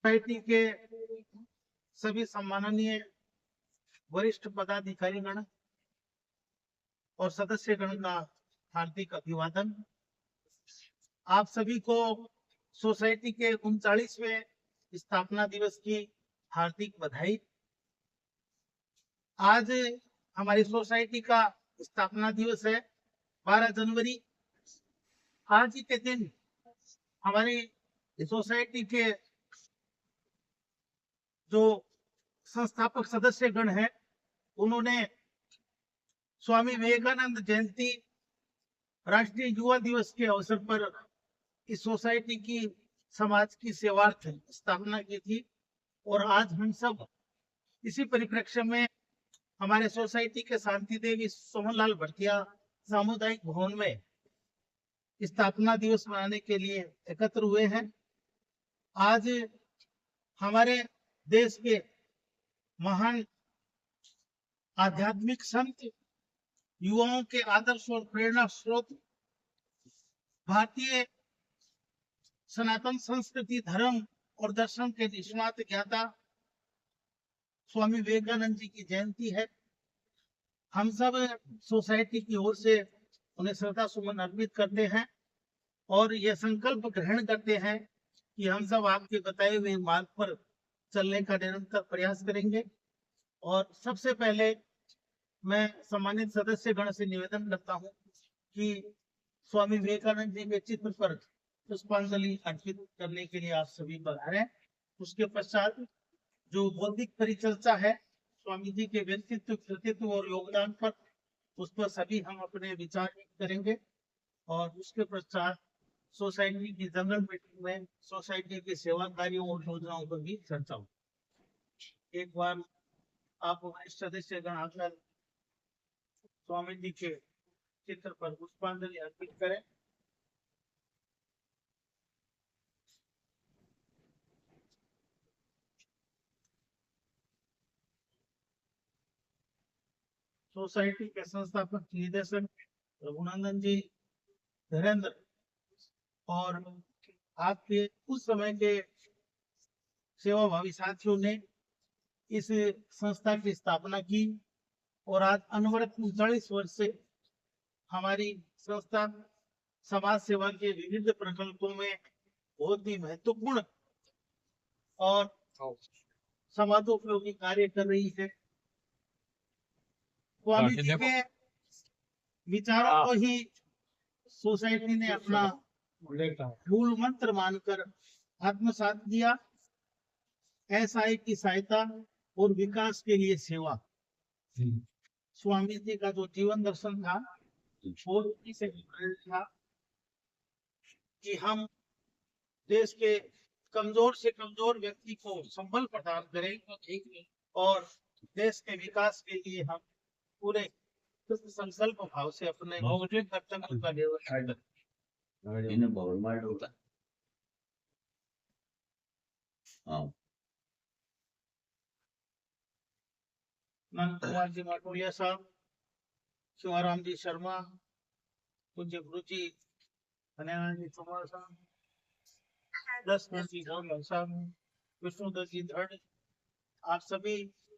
Society के सभी सम्माननीय वरिष्ठ पदाधिकारीगण और सदस्यगण का हार्दिक अभिवादन। आप सभी को सोसाइटी के 39वें स्थापना दिवस की हार्दिक बधाई। आज हमारी सोसाइटी का स्थापना दिवस है 12 जनवरी। आज ही के दिन हमारी सोसाइटी के जो संस्थापक सदस्यगण हैं उन्होंने स्वामी विवेकानंद जयंती राष्ट्रीय युवा दिवस के अवसर पर इस सोसाइटी की समाज की सेवार्थ स्थापना की थी। और आज हम सब इसी परिप्रेक्ष्य में हमारे सोसाइटी के शांति देवी सोहनलाल भटिया सामुदायिक भवन में स्थापना दिवस मनाने के लिए एकत्र हुए हैं। आज हमारे देश के महान आध्यात्मिक संत, युवाओं के आदर्श और प्रेरणा स्रोत, भारतीय सनातन संस्कृति, धर्म और दर्शन के निष्णात ज्ञाता स्वामी विवेकानंद जी की जयंती है। हम सब सोसाइटी की ओर से उन्हें श्रद्धा सुमन अर्पित करते हैं और यह संकल्प ग्रहण करते हैं कि हम सब आपके बताए हुए मार्ग पर चलने का निरंतर प्रयास करेंगे। और सबसे पहले मैं सम्मानित सदस्यगण से निवेदन करता हूं कि स्वामी विवेकानंद जी के चित्र पर पुष्पांजलि अर्पित करने के लिए आप सभी पधारें। उसके पश्चात जो बौद्धिक परिचर्चा है स्वामी जी के व्यक्तित्व, कृतित्व और योगदान पर, उस पर सभी हम अपने विचार करेंगे। और उसके पश्चात सोसाइटी की जनरल मीटिंग में सोसाइटी के सेवा कार्यों और योजनाओं पर भी चर्चा हो। एक बार आप सदस्यगण आकर स्वामी जी के चित्र पर पुष्पांजलि अर्पित करें। सोसाइटी के संस्थापक निदेशक रघुनंदन जी, धीरेन्द्र और आपके उस समय के सेवाभावी साथियों ने इस संस्था की स्थापना की और आज अनवरत 39 वर्ष से हमारी संस्था समाज सेवा के विविध प्रकल्पों में बहुत ही महत्वपूर्ण और समाजोपयोगी कार्य कर रही है। स्वामी जी के विचारों को ही सोसाइटी ने अपना मूल मंत्र मानकर आत्मसात किया। एसआई की सहायता और विकास के लिए सेवा। स्वामी जी का जो जीवन दर्शन था वो इसे था कि हम देश के कमजोर से कमजोर व्यक्ति को संबल प्रदान करें और देश के विकास के लिए हम पूरे संकल्प भाव से अपने कर्तव्य का निर्वहन करें। नंद कुमार जी माटोलिया साहब, शिवाराम जी शर्मा, पूज्य गुरु जी कन्हैया जी कुमार साहब, दसनाथ जी साहब, विष्णुदत्त जी धड़, आप सभी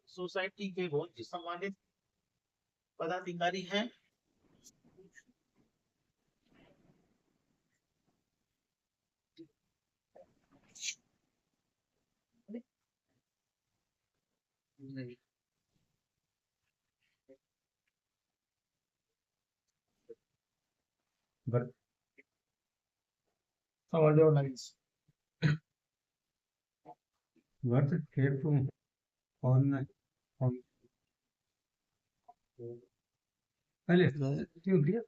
सोसाइटी के बहुत ही सम्मानित पदाधिकारी हैं। पहले क्यों दिया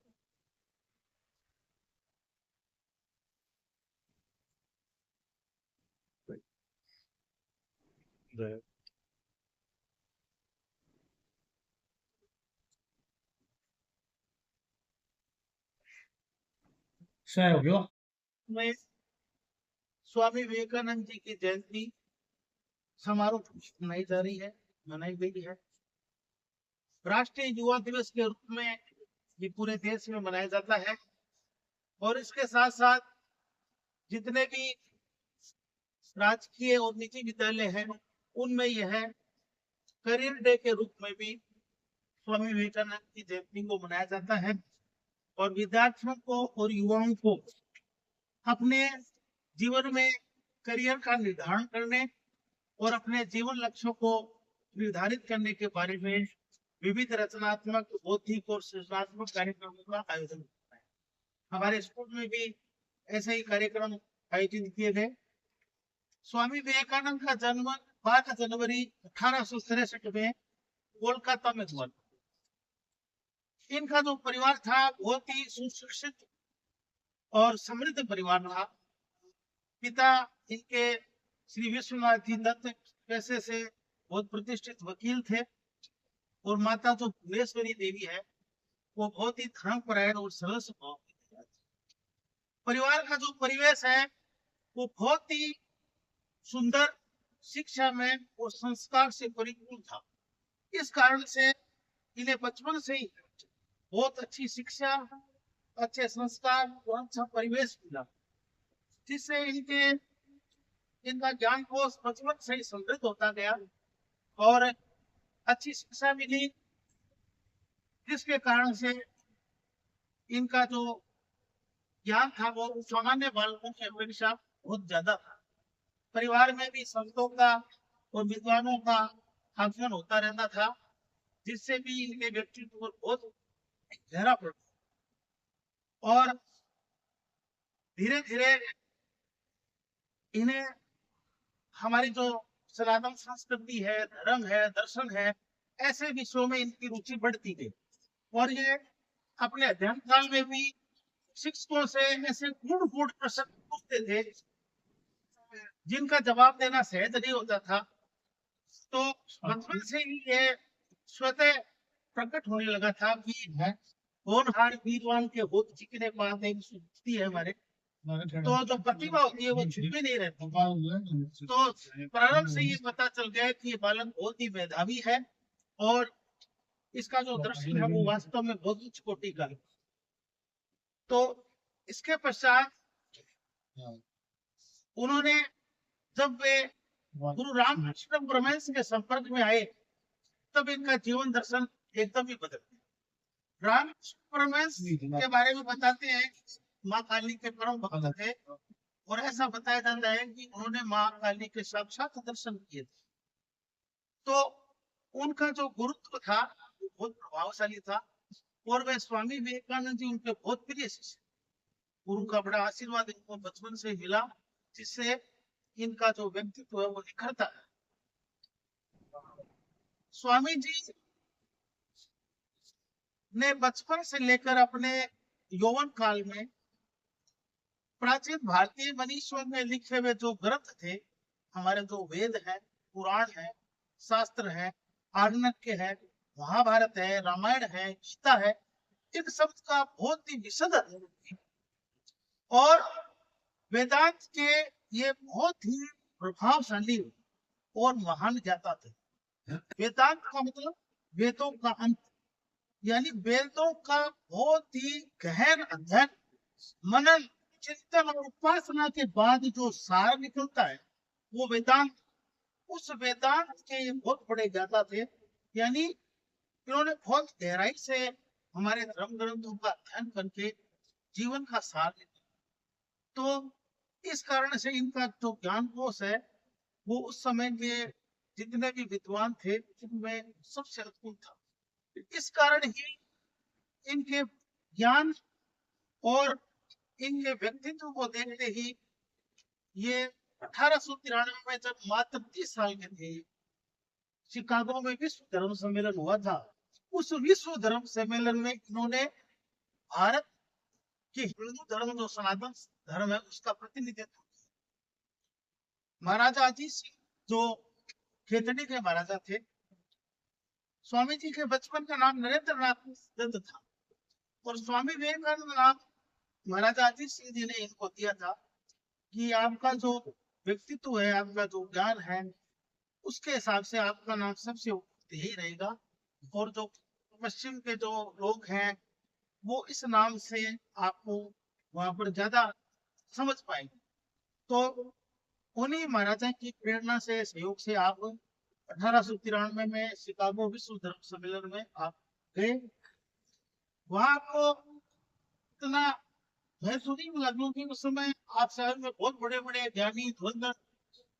में स्वामी विवेकानंद जी की जयंती समारोह मनाई जा रही है, मनाई गई है। राष्ट्रीय युवा दिवस के रूप में ये पूरे देश में मनाया जाता है और इसके साथ साथ जितने भी राजकीय और निजी विद्यालय है उनमें यह करियर डे के रूप में भी स्वामी विवेकानंद की जयंती को मनाया जाता है और विद्यार्थियों को और युवाओं को अपने जीवन में करियर का निर्धारण करने और अपने जीवन लक्ष्यों को निर्धारित करने के बारे में विविध रचनात्मक, बौद्धिक और सृजनात्मक कार्यक्रमों का आयोजन होता है। हमारे स्कूल में भी ऐसे ही कार्यक्रम आयोजित किए गए। स्वामी विवेकानंद का जन्म 12 जनवरी 1863 में कोलकाता में हुआ। इनका जो परिवार था बहुत ही सुशिक्षित और समृद्ध परिवार था। पिता इनके श्री विश्वनाथ जी दत्त पैसे से बहुत प्रतिष्ठित वकील थे और माता जो भुवनेश्वरी देवी है वो बहुत ही धर्मपरायण और सरल स्वभाव की थी। परिवार का जो परिवेश है वो बहुत ही सुंदर, शिक्षा में और संस्कार से परिपूर्ण था। इस कारण से इन्हें बचपन से ही बहुत अच्छी शिक्षा, अच्छे संस्कार और अच्छा परिवेश मिला, जिससे इनका ज्ञान कोश बचपन से ही समृद्ध होता गया और अच्छी शिक्षा मिली, जिसके कारण से इनका जो ज्ञान था वो सामान्य बालकों की अपेक्षा बहुत ज्यादा था। परिवार में भी संतों का और विद्वानों का आगमन होता रहता था, जिससे भी इनके व्यक्तित्व पर बहुत गहरा पड़ा और धीरे धीरे इन्हें हमारी जो सनातन संस्कृति है, धर्म है, दर्शन है, ऐसे विषयों में इनकी रुचि बढ़ती गई और ये अपने अध्ययन काल में भी शिक्षकों से ऐसे गूढ़ प्रश्न पूछते थे जिनका जवाब देना सहज नहीं होता था। तो बचपन से ही ये स्वतः प्रकट होने लगा था कि होनहार वीरवान के होत चिकने पात एक सुस्ती है हमारे, तो जो प्रतिभा होती है वो छुपी नहीं रहती। तो प्रारंभ से ये पता चल गया कि ये बालक बहुत ही मेधावी है और इसका जो दर्शन है वो वास्तव में बहुत उच्च कोटि का है। तो इसके पश्चात उन्होंने, जब वे गुरु रामकृष्ण परमहंस के संपर्क में आए, तब इनका जीवन दर्शन एकदम ही बदल गया। रामकृष्ण परमहंस के बारे में बताते हैं माँ काली के परम भक्त थे और ऐसा बताया जाता है कि उन्होंने माँ काली के साक्षात दर्शन किए थे। तो उनका जो गुरुत्व था वो बहुत प्रभावशाली था और वे स्वामी विवेकानंद जी उनके बहुत प्रिय शिष्य। गुरु का बड़ा आशीर्वाद इनको बचपन से मिला, जिससे इनका जो व्यक्तित्व है वो निखरता है। स्वामी जी ने बचपन से लेकर अपने यौवन काल में प्राचीन भारतीय मनीषियों में लिखे हुए जो ग्रंथ थे, हमारे जो वेद है, पुराण है, शास्त्र है, आरण्यक है, महाभारत है, रामायण है, गीता है, इन सब का बहुत ही विशद अध्ययन और वेदांत के ये बहुत ही प्रभावशाली और महान ज्ञाता थे। वेदांत का मतलब वेदों का अंत, यानी वेदों का बहुत ही गहन अध्ययन, मनन, चिंतन और उपासना के बाद जो सार निकलता है वो वेदांत। उस वेदांत के बहुत बड़े ज्ञाता थे, यानी इन्होंने बहुत गहराई से हमारे धर्म ग्रंथों का अध्ययन करके जीवन का सार लिया। तो इस कारण से इनका जो ज्ञान कोश है वो उस समय के जितने भी विद्वान थे उनमें सबसे अद्भुत था। इस कारण ही इनके ज्ञान और इनके व्यक्तित्व को देखते ही ये 1893 में जब मात्र 30 साल के थे, शिकागो में विश्व धर्म सम्मेलन हुआ था। उस विश्व धर्म सम्मेलन में इन्होंने भारत के हिंदू धर्म जो सनातन धर्म है उसका प्रतिनिधित्व किया। महाराजा अजीत सिंह जो खेतड़ी के महाराजा थे, स्वामी जी के बचपन का नाम नरेंद्र नाथ दत्त था और स्वामी विवेकानंद नाम महाराजा अजीत सिंह जी ने इनको दिया था कि आपका जो व्यक्तित्व है, आपका जो ज्ञान है, उसके हिसाब से आपका नाम सबसे यही रहेगा और जो पश्चिम के जो लोग हैं वो इस नाम से आपको वहां पर ज्यादा समझ पाएंगे। तो उन्हीं महाराजा की प्रेरणा से, सहयोग से आप 1893 में शिकागो विश्व धर्म सम्मेलन में आप गए। वहां आपको इतना महसूस नहीं हुआ, क्योंकि उस समय आप शहर में बहुत बड़े बड़े ज्ञानी धुरंधर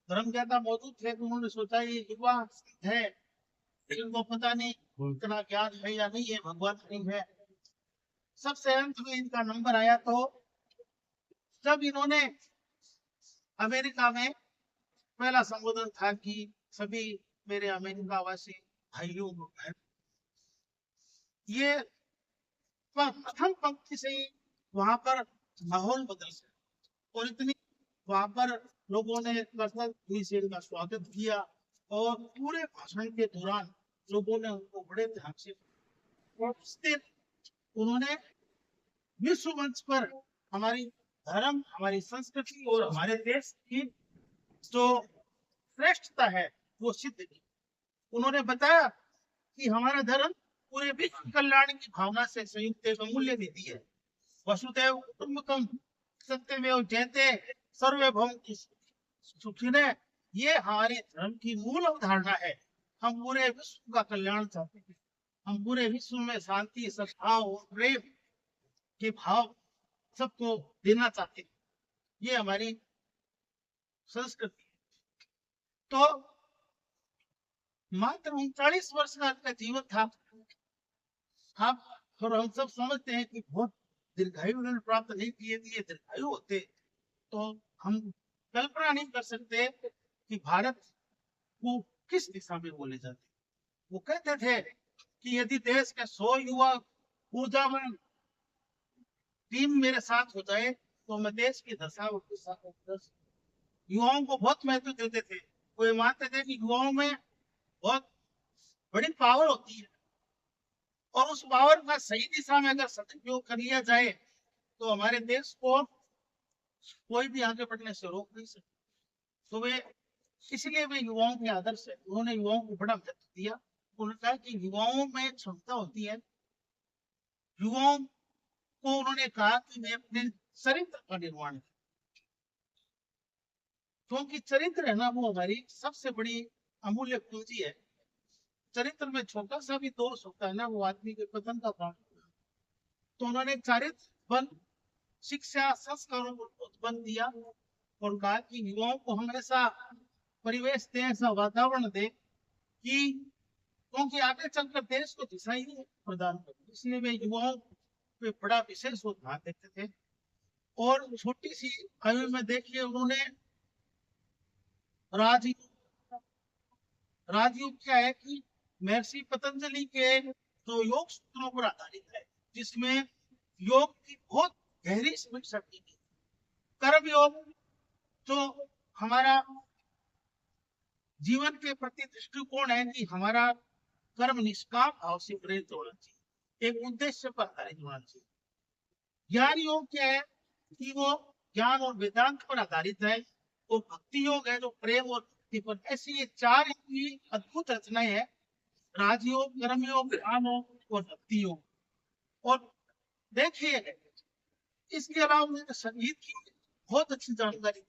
धर्मज्ञाता मौजूद थे, तो उन्होंने सोचा ये युवा है, इनको पता नहीं इतना ज्ञान है या नहीं है, भगवान नहीं है। सबसे अंत में इनका नंबर आया, तो जब इन्होंने अमेरिका में पहला संबोधन था कि सभी मेरे अमेरिका वासी भाइयों बहन, ये प्रथम पंक्ति से ही वहां पर माहौल बदल गया और इतनी वहां पर लोगों ने से इनका स्वागत किया और पूरे भाषण के दौरान लोगों ने उनको बड़े ध्यान से और उस दिन उन्होंने विश्व मंच पर हमारी धर्म, हमारी संस्कृति और हमारे देश की जो श्रेष्ठता है वो सिद्ध की। उन्होंने बताया कि हमारा धर्म पूरे विश्व कल्याण की भावना से संयुक्त एक अमूल्य नीति है। वसुदैव कुटुंबकम सत्यमेव जयते सर्वे भवन्तु सुखिनः, ये हमारे धर्म की मूल अवधारणा है। हम पूरे विश्व का कल्याण चाहते हैं, हम पूरे विश्व में शांति, सद्भाव और प्रेम के भाव सबको देना चाहते हैं, ये हमारी संस्कृति है। तो मात्र 39 वर्ष का इनका जीवन था। आप और हम सब समझते हैं कि बहुत दीर्घायु उन्होंने प्राप्त नहीं किए, ये दीर्घायु होते तो हम कल्पना नहीं कर सकते कि भारत को किस दिशा में वो ले जाते। वो कहते थे कि यदि देश के 100 युवा ऊर्जावान टीम मेरे साथ हो जाए तो मैं देश की दशा युवाओं को बहुत महत्व देते थे। वो ये मानते थे कि युवाओं में बहुत बड़ी पावर होती है और उस पावर का सही दिशा में अगर सदुपयोग कर लिया जाए तो हमारे देश को कोई भी आगे बढ़ने से रोक नहीं सकता। तो वे इसलिए वे युवाओं के आदर्श है, उन्होंने युवाओं को बड़ा महत्व दिया। उन्होंने कहा कि युवाओं में क्षमता होती है। युवाओं को उन्होंने कहा कि मैं अपने चरित्र का निर्माण करूं, क्योंकि चरित्र है ना वो हमारी सबसे बड़ी अमूल्य पूंजी है। चरित्र में छोटा सा भी दोष होता है ना, वो आदमी के पतन का कारण। तो उन्होंने चरित्र बल, शिक्षा, संस्कारों को उत्पन्न दिया और कहा कि युवाओं को हम ऐसा परिवेश दें, ऐसा वातावरण दें कि क्योंकि आगे चलकर देश को दिशा ही प्रदान करें। इसलिए वे युवाओं पे बड़ा विशेष ध्यान देते थे। और छोटी सी आयु में देखिए उन्होंने राजयोग, राजयोग क्या है कि महर्षि पतंजलि के जो योग सूत्रों पर आधारित है, जिसमें योग की बहुत गहरी समीक्षा की गई। कर्म योग जो हमारा जीवन के प्रति दृष्टिकोण है कि हमारा कर्म निष्काम भाव से प्रेरित होना चाहिए, एक उद्देश्य पर आधारित होना चाहिए। ज्ञान योग क्या है कि वो ज्ञान और वेदांत पर आधारित है। और भक्ति योग है जो प्रेम और भक्ति पर। ऐसी ये 4 की अद्भुत रचनाएं है, राजयोग, कर्मयोग, ज्ञान योग और भक्ति योग। और देखिए इसके अलावा मुझे संगीत की बहुत अच्छी जानकारी।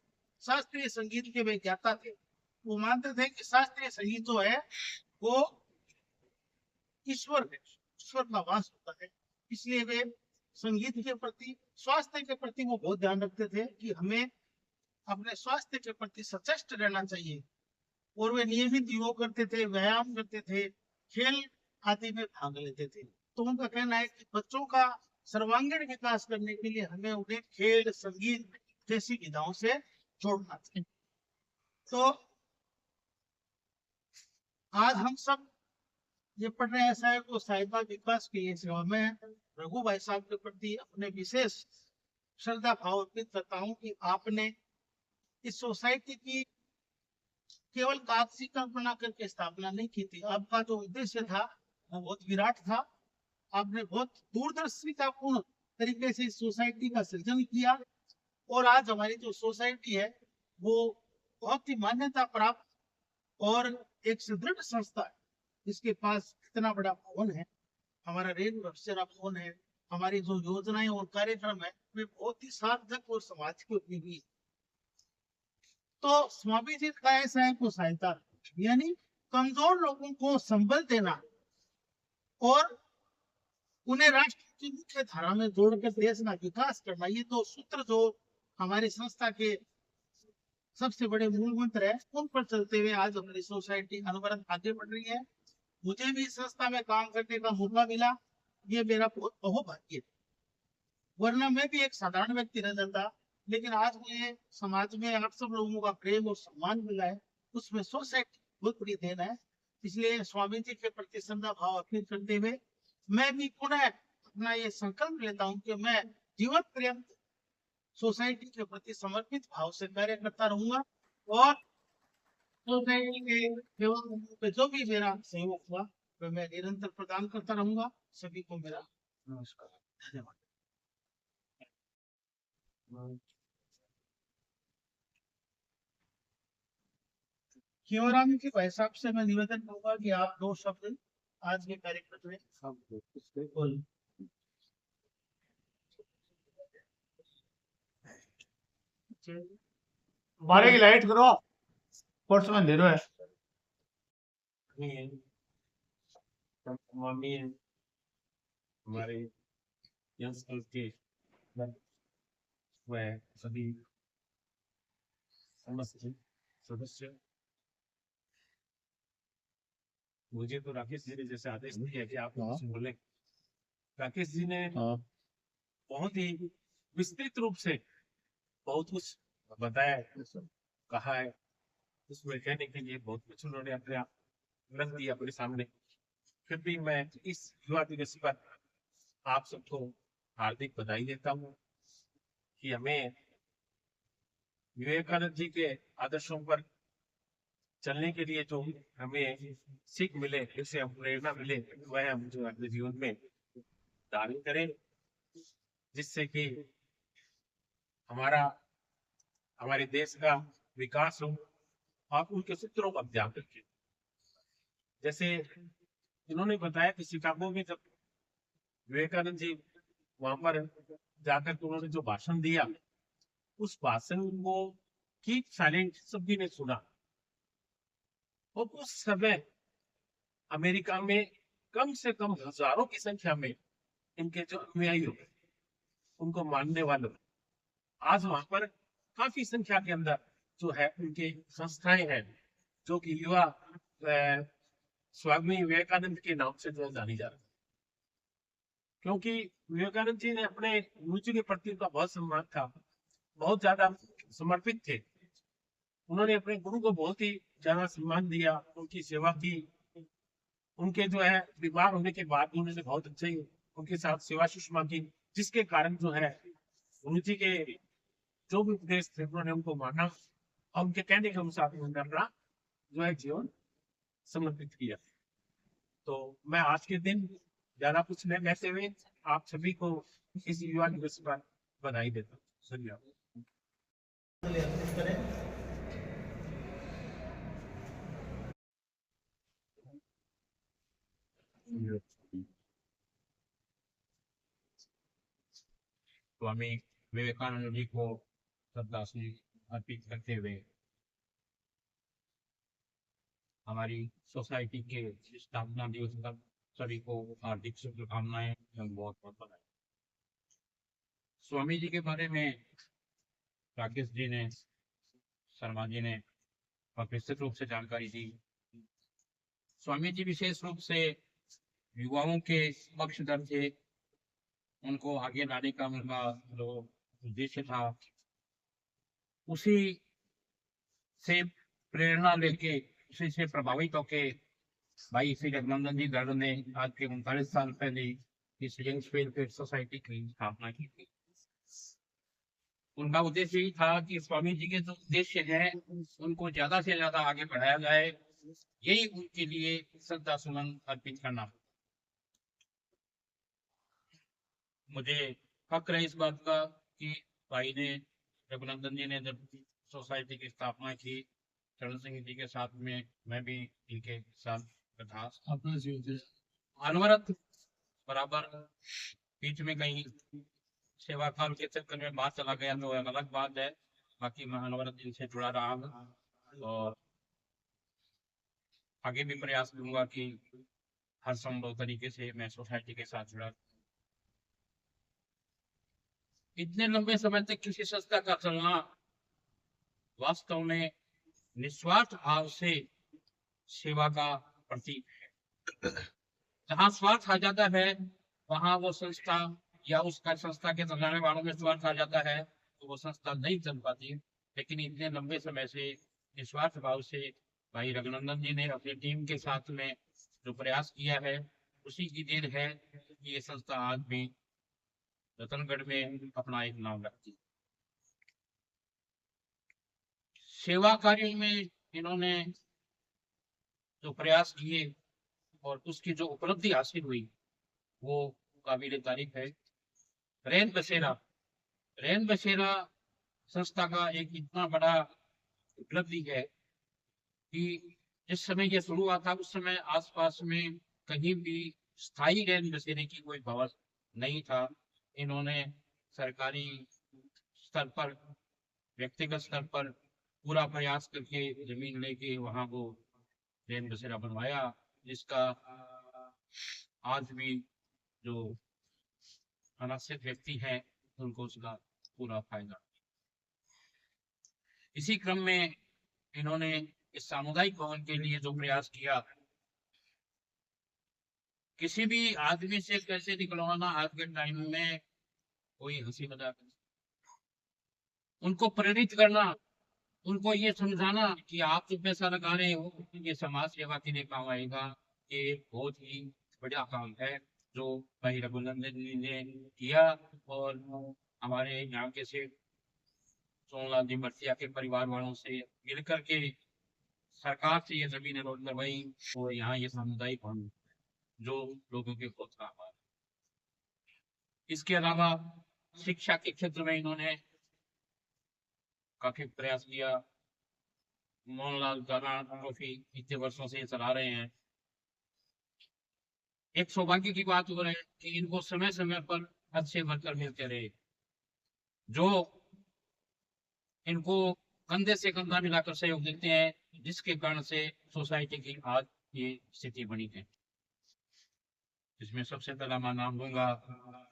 शास्त्रीय संगीत के वे ज्ञाता थे। वो मानते थे कि शास्त्रीय संगीत जो है वो ईश्वर है, ईश्वर का वास होता है। इसलिए वे संगीत के प्रति, स्वास्थ्य के प्रति वो बहुत ध्यान रखते थे कि हमें अपने स्वास्थ्य के प्रति सचेष्ट रहना चाहिए। और वे नियमित योग करते थे, व्यायाम करते थे, खेल आदि में भाग लेते थे। तो उनका कहना है कि बच्चों का सर्वांगीण विकास करने के लिए हमें उन्हें खेल, संगीत जैसी विधाओं से जोड़ना चाहिए। तो आज हम सब ये पढ़ रहे हैं साहब को सहायता विकास की सेवा में रघु भाई साहब के प्रति अपने विशेष श्रद्धा भाव अर्पित करता हूँ कि आपने इस सोसाइटी की केवल कागजी कल्पना करके स्थापना नहीं की थी। आपका जो उद्देश्य था वो बहुत विराट था। आपने बहुत दूरदर्शितापूर्ण तरीके से इस सोसाइटी का सृजन किया और आज हमारी जो सोसाइटी है वो बहुत ही मान्यता प्राप्त और एक सुदृढ़ संस्था है। इसके पास इतना बड़ा भवन है, हमारा रेल बसेरा भवन है, हमारी जो योजनाएं और कार्यक्रम है वे बहुत ही सार्थक और समाज के उपयोगी। तो स्वामी जी का ऐसा है को सहायता, यानी कमजोर लोगों को संबल देना और उन्हें राष्ट्र की मुख्य धारा में जोड़कर देश का विकास करना, ये दो सूत्र जो हमारी संस्था के सबसे बड़े मूल मंत्र है, उन पर चलते हुए आज हमारी सोसाइटी अनवरत आगे बढ़ रही है। मुझे भी इस संस्था में काम करने का मौका मिला, ये मेरा बहुत अहोभाग्य है, वरना मैं भी एक साधारण व्यक्ति रह जाता। लेकिन आज मुझे समाज में आप सब लोगों का प्रेम और सम्मान मिला है, उसमें सोसाइटी बहुत बड़ी देन है। इसलिए स्वामी जी के प्रति श्रद्धा भाव अर्पित करते हुए मैं भी पुनः अपना ये संकल्प लेता हूँ कि मैं जीवन पर्यंत सोसाइटी के प्रति समर्पित भाव से कार्य करता रहूंगा और सोसाइटी के सेवा पे जो भी मेरा सहयोग हुआ वह मैं निरंतर प्रदान करता रहूंगा। सभी को मेरा नमस्कार, धन्यवाद। जी भाई साहब से मैं निवेदन करूंगा कि आप दो शब्द आज के कार्यक्रम में बोल। बारे की लाइट करो, कोर्स में अंधेरो है। मम्मी हमारे यंग के वह सभी समस्त सदस्य, मुझे तो राकेश जी ने जैसे आदेश दिया कि आप कुछ बोले, राकेश जी ने बहुत ही विस्तृत रूप से बहुत कुछ बताया, कहा है, उसमें कहने के लिए बहुत कुछ उन्होंने अपने रख दिया अपने सामने। फिर भी मैं इस युवा दिवस पर आप सबको हार्दिक बधाई देता हूँ कि हमें विवेकानंद जी के आदर्शों पर चलने के लिए जो हमें सीख मिले, जिससे हम प्रेरणा मिले, वह हम जो अपने जीवन में धारण करें, जिससे कि हमारे देश का विकास हो। आप उनके सूत्रों का ध्यान रखें। जैसे इन्होंने बताया कि शिकागो में जब विवेकानंद जी वहां पर जाकर के उन्होंने जो भाषण दिया, उस भाषण को कीप साइलेंट सभी ने सुना। और उस समय अमेरिका में कम से कम हजारों की संख्या में इनके जो अनुयायी हो, उनको मानने वालों, आज वहां पर काफी संख्या के अंदर जो है उनके संस्थाएं हैं, जो कि युवा स्वामी विवेकानंद के नाम से जो जानी जा रही है। क्योंकि विवेकानंद जी ने अपने रुचि के प्रति उनका बहुत सम्मान था, बहुत ज्यादा समर्पित थे। उन्होंने अपने गुरु को बहुत ही ज्यादा सम्मान दिया, उनकी सेवा की। उनके जो है बीमार होने के बाद उन्होंने बहुत अच्छे उनके साथ सेवा सुषमा की, जिसके कारण जो है गुरु जी के जो भी उपदेश थे उन्होंने उनको माना और उनके कहने के अनुसार उन्होंने अपना जो है जीवन समर्पित किया। तो मैं आज के दिन ज्यादा कुछ नहीं कहते हुए आप सभी को इस युवा दिवस पर बधाई देता हूँ। धन्यवाद। स्वामी विवेकानंद जी को श्रद्धांजलि अर्पित करते हुए हमारी सोसाइटी के स्थापना दिवस पर सभी को हार्दिक शुभकामनाएं एवं बहुत बहुत बधाई। स्वामी जी के बारे में राकेश जी ने, शर्मा जी ने विस्तृत रूप से जानकारी दी। स्वामी जी विशेष रूप से युवाओं के पक्षधर थे, उनको आगे लाने का उनका जो उद्देश्य था, उसी से प्रेरणा लेके, उसी से प्रभावित होके भाई श्री रघुनंदन जी दर्द ने आज के 39 साल पहले इस यंग वेलफेयर सोसाइटी की स्थापना की थी। उनका उद्देश्य यही था कि स्वामी जी के जो उद्देश्य है उनको ज्यादा से ज्यादा आगे बढ़ाया जाए, यही उनके लिए श्रद्धा सुमन अर्पित करना। मुझे फक्र है इस बात का कि भाई ने, रघुनंदन जी ने जब सोसाइटी की स्थापना की, चरण सिंह जी के साथ में मैं भी इनके साथ था, अनवरत बराबर। बीच में कहीं सेवा काल के चक्कर में बात चला गया तो अलग बात है, बाकी मैं अनवरत इनसे जुड़ा रहा हूँ और आगे भी प्रयास करूंगा कि हर संभव तरीके से मैं सोसाइटी के साथ जुड़ा। इतने लंबे समय तक किसी संस्था का चलना वास्तव में निस्वार्थ भाव से सेवा का प्रतीक है। जहाँ स्वार्थ आ जाता है वहां वो संस्था या उसका संस्था के चलाने वालों में स्वार्थ आ जाता है तो वो संस्था नहीं चल पाती। लेकिन इतने लंबे समय से निस्वार्थ भाव से भाई रघुनंदन जी ने अपनी टीम के साथ में जो प्रयास किया है उसी की देन है कि ये संस्था आज भी रतनगढ़ में अपना एक नाम रखती है। सेवा कार्य में इन्होंने जो प्रयास किए और उसकी जो उपलब्धि हासिल हुई वो काबिल तारीफ है। रैन बसेरा संस्था का एक इतना बड़ा उपलब्धि है कि जिस समय यह शुरू हुआ था उस समय आसपास में कहीं भी स्थायी रैन बसेरे की कोई व्यवस्था नहीं था। इन्होंने सरकारी स्तर पर व्यक्तिगत स्तर पर पूरा प्रयास करके जमीन लेके वहां को रैन बसेरा बनवाया जिसका आज भी जो अनाश्रित व्यक्ति हैं उनको उसका पूरा फायदा। इसी क्रम में इन्होंने इस सामुदायिक भवन के लिए जो प्रयास किया, किसी भी आदमी से कैसे निकलवाना आज के टाइम में कोई हंसी मजाक, उनको प्रेरित करना, उनको ये समझाना कि आप जो पैसा लगा रहे हो ये समाज सेवा के लिए काम आएगा। ये बहुत ही बढ़िया काम है जो भाई रघुनंदन जी ने किया और हमारे यहाँ के से सोमलाल जी मर्सिया के परिवार वालों से मिलकर के सरकार से ये जमीन अलॉट करवाई और यहाँ ये सामुदायिक भवन जो लोगों के बहुत काम आ। इसके अलावा शिक्षा के क्षेत्र में इन्होंने काफी प्रयास किया। मोहनलाल ट्रॉफी इतने वर्षों से चला रहे हैं। एक सौभाग्य की बात हो रही है कि इनको समय समय पर अच्छे वर्कर मिलते रहे जो इनको कंधे से कंधा मिलाकर सहयोग देते हैं, जिसके कारण से सोसाइटी की आज ये स्थिति बनी है। इसमें सबसे पहला मैं नाम दूंगा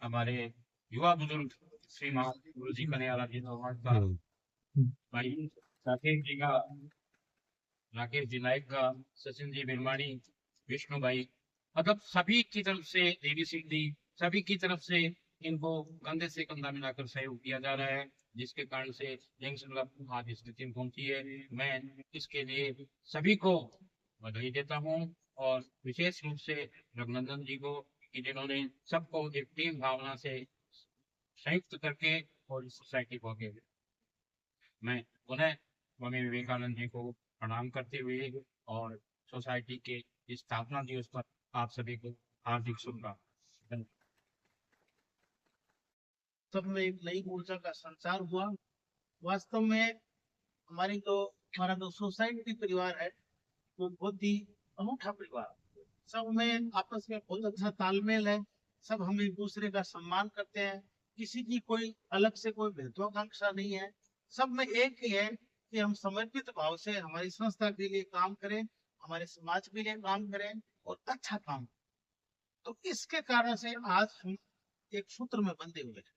हमारे युवा बुजुर्ग श्रीमान गुरु जी कन्हैयालाल जी का, भाई राकेश जी का, राकेश जी नायक का, सचिन जी बिरमानी, विष्णु भाई, मतलब सभी की तरफ से, देवी सिंह जी, सभी की तरफ से इनको कंधे से कंधा मिलाकर सहयोग दिया जा रहा है जिसके कारण से जंक्शन क्लब आज स्थिति में पहुंची है। मैं इसके लिए सभी को बधाई देता हूं और विशेष रूप से रघुनंदन जी को कि जिन्होंने सबको एक टीम भावना से संयुक्त करके और इस सोसाइटी को आगे। मैं पुनः स्वामी विवेकानंद जी को प्रणाम करते हुए और सोसाइटी के स्थापना दिवस पर आप सभी को हार्दिक शुभकामनाएं। सब में एक नई ऊर्जा का संचार हुआ। वास्तव में हमारा जो सोसाइटी परिवार है वो बहुत ही अनूठा परिवार, सब में आपस में बहुत अच्छा तालमेल है। सब हम एक दूसरे का सम्मान करते हैं, किसी की कोई अलग से कोई भेदभावकांक्षा नहीं है। सब में एक ही है कि हम समर्पित भाव से हमारी संस्था के लिए काम करें, हमारे समाज के लिए काम करें और अच्छा काम। तो इसके कारण से आज हम एक सूत्र में बंधे हुए हैं।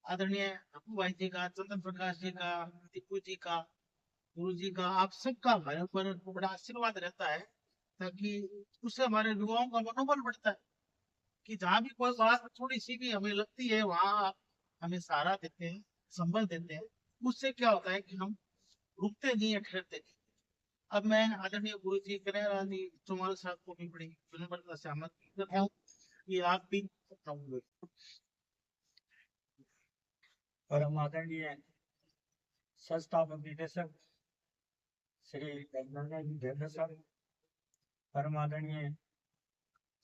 आदरणीय अप्पू भाई जी का, चंद्र प्रकाश जी का, टीपू जी का, गुरु जी का, आप सबका हमारे ऊपर बड़ा आशीर्वाद रहता है ताकि उससे हमारे युवाओं का मनोबल बढ़ता है कि जहाँ भी कोई बात थोड़ी सी भी हमें लगती है वहाँ आप हमें सहारा देते हैं, संबल देते हैं। उससे क्या होता है कि हम रुकते नहीं है, ठहरते नहीं। अब मैं आदरणीय गुरु जी कन्हैयालाल जी चौहान साहब को भी बड़ी विनम्रता से आमंत्रित करता हूँ कि आप भी परम आदरणीय संस्थापक निदेशक श्री रघुनंदन जी सर, परम आदरणीय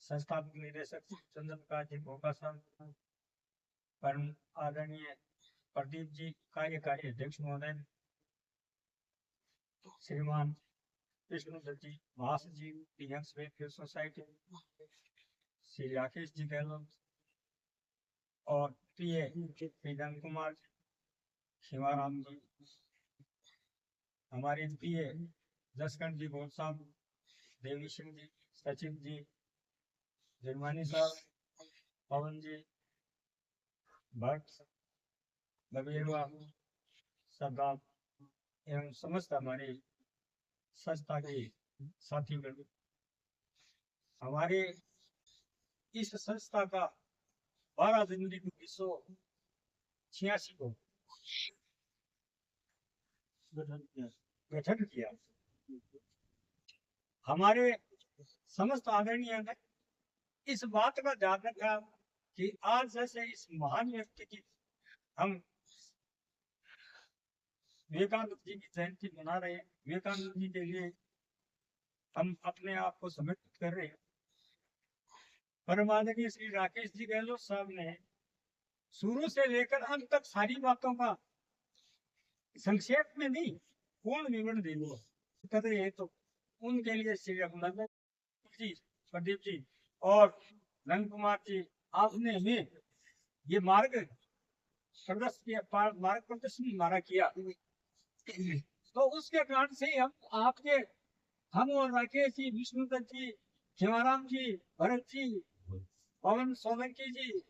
संस्थापक निदेशक चंद्र प्रकाश जी भोका सर, परम आदरणीय प्रदीप जी कार्यकारी अध्यक्ष महोदय, श्रीमान विष्णु दत्त जी महासचिव youngs welfare society, Shri Rakesh ji Gehlot और प्रिय प्रीतम कुमार, शिवाराम जी, हमारे प्रिय जसकंठ जी गोल साहब, देवी सिंह जी, सचिन जी, जरमानी साहब, पवन जी, भट्ट, बबीरवा, सरदार एवं समस्त हमारे संस्था के साथीगण, हमारे इस संस्था का 12 जनवरी 1986 को गठन किया। हमारे समस्त आदरणीय ने इस बात का ध्यान रखा कि आज जैसे इस महान व्यक्ति की हम विवेकानंद जी की जयंती मना रहे हैं, विवेकानंद जी के लिए हम अपने आप को समर्पित कर रहे हैं। परमादरणीय श्री राकेश जी गहलोत साहब ने शुरू से लेकर अंत तक सारी बातों का संक्षेप में नहीं, पूर्ण विवरण दे दिया कर रहे हैं। तो उनके लिए श्री रघुनंदन जी, प्रदीप जी और नंद कुमार जी, आपने हमें ये मार्ग प्रदर्शन हमारा किया, तो उसके कारण से हम और राकेश जी, विष्णुदत्त जी, शिवाराम जी, भरत जी, पवन सोलंकी जी,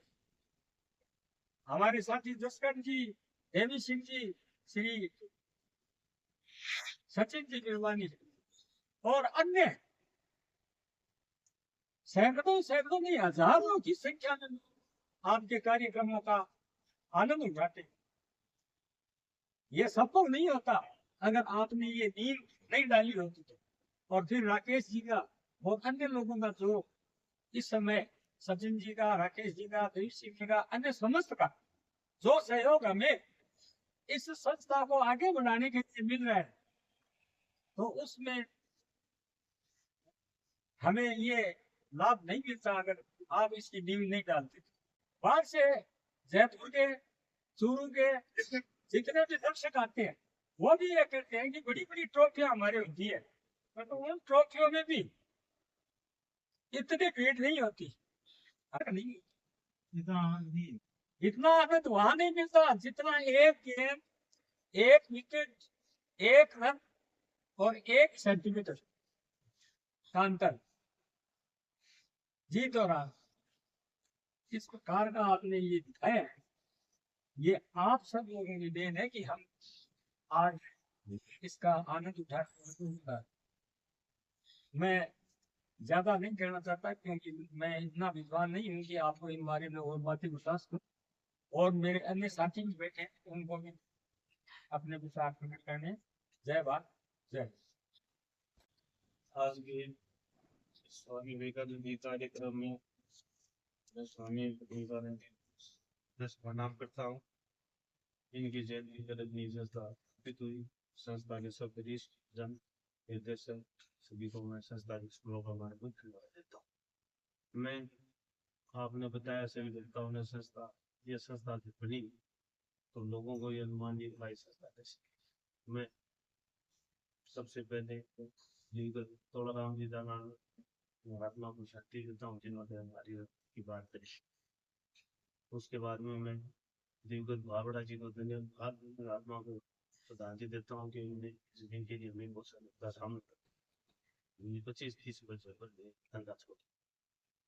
हमारे साथी जसकंठ जी, देवी सिंह जी, श्री सचिन जी गिरवानी और अन्य सैकड़ों सैकड़ों नहीं, हजारों की संख्या में आपके कार्यक्रमों का आनंद उठाते। ये सफल नहीं होता अगर आपने ये नींव नहीं डाली होती तो। और फिर राकेश जी का और अन्य लोगों का जो इस समय सचिन जी का, राकेश जी का, देवी सिंह जी का, अन्य समस्त का जो सहयोग हमें इस संस्था को आगे बढ़ाने के लिए मिल रहा है, तो उसमें हमें ये लाभ नहीं मिलता अगर आप इसकी नींव नहीं डालते। बाहर से जयपुर के, चूरू के जितने भी दर्शक आते हैं वो भी ये कहते हैं कि बड़ी बड़ी ट्रॉफियां हमारे होती है, तो उन ट्रॉफियों में भी इतनी भीड़ नहीं होती। नहीं, इतना आनंद वहां नहीं मिलता जितना एक गेम, एक विकेट, एक रन और 1 सेंटीमीटर का अंतर जीत और हार, इस प्रकार का आपने ये दिखाया है। ये आप सब लोगों की देन है कि हम आज इसका आनंद उठा। मैं ज्यादा नहीं कहना चाहता क्योंकि मैं इतना विद्वान नहीं हूँ कि आपको इन बारे में और बातें बता सकूं, और मेरे अन्य साथी भी बैठे हैं, उनको भी अपने विचार प्रकट करने। जय भारत, जय। आज के स्वामी विवेकानंद जी कार्यक्रम में मैं स्वामी विवेकानंद जी प्रणाम करता हूँ। इनकी जयंती पर अपनी संस्था स्थापित हुई। संस्था के सब वरिष्ठ जन, निर्देशक सभी को मैं संस्था के स्कूलों का बहुत धन्यवाद देता हूँ। मैं आपने बताया सभी देवताओं ने संस्था, ये संस्था जब बनी तो लोगों को ये अनुमान नहीं भाई संस्था कैसी। मैं सबसे पहले तोड़ाराम जी जाना महात्मा को शक्ति देता हूँ जिन्होंने हमारी की बात करी। उसके बाद में मैं देवगत भावड़ा जी को धन्यवाद, महात्मा को श्रद्धांजलि देता हूँ कि उन्होंने जमीन के लिए हमें बहुत सारा सामना कर 25-30 वर्ष धंधा छोड़।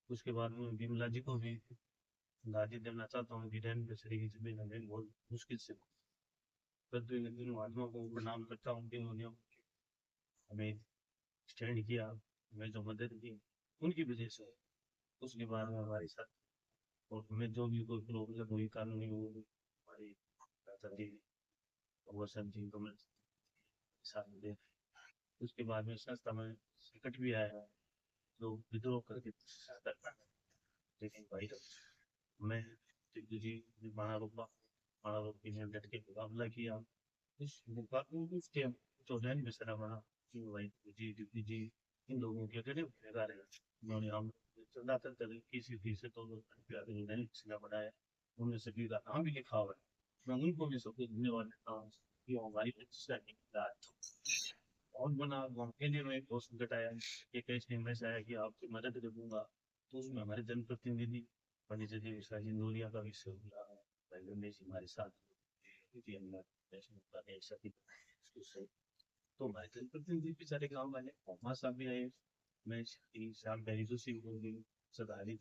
उसके बाद में बिमला जी को भी धन्यवाद देना चाहता हूँ कि रैन बेसरी की जमीन हमें बहुत मुश्किल से महात्मा को प्रणाम करता हूँ कि उन्होंने हमें स्टैंड किया, हमें जो मदद की उनकी वजह से। उसके बाद में हमारे साथ और हमें जो भी कोई प्रॉब्लम हुई कानूनी हो, हमारी वसंत जी को साथ दे। उसके बाद में संस्था में संकट भी आया जो विद्रोह करके, लेकिन भाई मैं जी माणारोप की ने डट के मुकाबला किया। इस मुकाबले के जो रैन बेसरा बना कि भाई जी इन लोगों के गरीब बेकार है, उन्होंने हम ज्यादातर तरीके से तो सिला बनाया, उन्होंने सभी का नाम भी लिखा हुआ है। मैं उनको भी सबको धन्यवाद देता हूँ कि हमारी और बना के लिए मैं बहुत संकट आया कि कैसे मैं आया कि आपकी मदद करूंगा, तो उसमें हमारे जनप्रतिनिधि पंडित जी मिश्रा जी नूरिया का विषय हमारे साथ तो हमारे जनप्रतिनिधि भी सारे गाँव वाले कोमा साहब भी आए, मैं श्याम बैरिजो सिंह बोल रही हूँ, सरदारी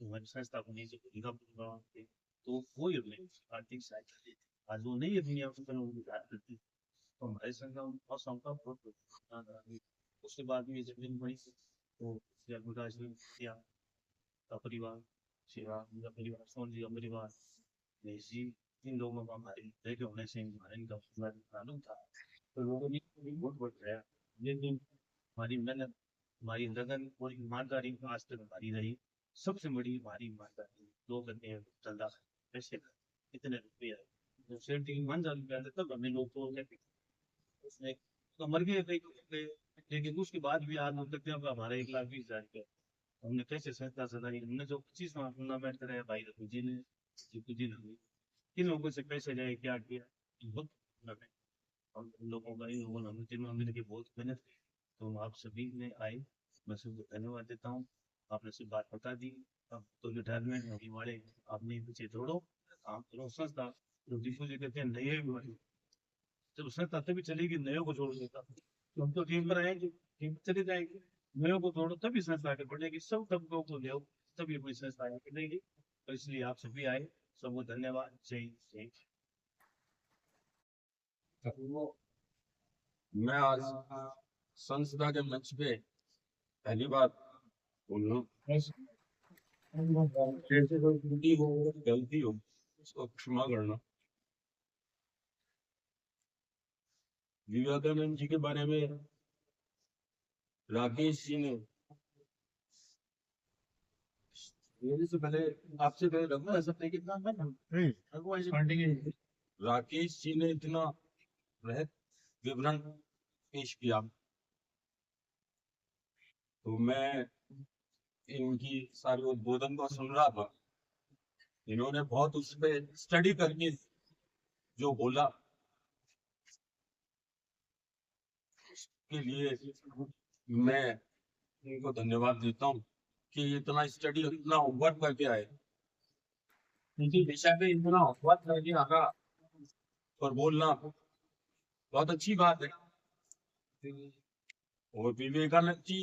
हमारी संस्था को नहीं से भूमिका गाँव के, तो वो ही हमें आर्थिक सहायता देते, आज वो नहीं है दुनिया में, पर वो गुजार करती, तो हमारे संस्था और संस्था बहुत योगदान रहा। उसके बाद में जमीन बड़ी तो जयप्रकाश जी किया का परिवार, शिवा का परिवार, सोन जी का परिवार, गणेश जी, इन लोगों का हमारे हृदय के होने से हमारे इनका मालूम था, तो लोगों ने भी बहुत बढ़ गया, लेकिन हमारी मेहनत, हमारी लगन और ईमानदारी आज तक हमारी रही, सबसे बड़ी हमारी ईमानदारी। लोग कहते हैं चलता पैसे का इतने रुपये जब 75,000 रुपया तब हमें लोग तो कहते उसने तो मर गए कई लोग, लेकिन उसके बाद भी आज हम तक हमारा 1,20,000 रुपया हमने कैसे संस्था चलाई, हमने जो 25वां टूर्नामेंट कराया भाई रघु जी ने, जीतू जी ने, इन लोगों से पैसे लाए, क्या किया, बहुत हमें हम लोगों का इन लोगों ने हमें तीनों मिलकर बहुत मेहनत की, तो आप सभी ने आए, मैं सबको धन्यवाद देता हूँ, आपने सब बात बता दी। अब तो रिटायरमेंट होने वाले, आपने पीछे छोड़ो, आप करो संस्था, जो दिशु जी कहते हैं नए जब संस्था तभी चलेगी, नए को जोड़ देता, तो हम तो टीम पर आएंगे, टीम चले जाएंगे, नए को जोड़ो तभी संस्था आगे बढ़ेगी, सब तबकों को ले तभी कोई संस्था आगे बढ़ेगी, तो इसलिए आप सभी आए, सबको धन्यवाद, जय जय। मैं आज संस्था के मंच पे पहली बार बोल रहा हूँ, जैसे कोई त्रुटि हो, गलती हो, उसको क्षमा करना। विवेकानंद जी के बारे में राकेश जी ने, मेरे से पहले आपसे पहले रघु सकते कितना राकेश जी ने इतना वृहद विवरण पेश किया, तो मैं इनकी सारी उद्बोधन को सुन रहा था, इन्होंने बहुत उस पर स्टडी करके जो बोला, उसके लिए मैं इनको धन्यवाद देता हूँ कि इतना स्टडी, इतना होमवर्क करके आए, इनकी दिशा पे इतना होमवर्क करके आगा और बोलना बहुत अच्छी बात है। और विवेकानंद जी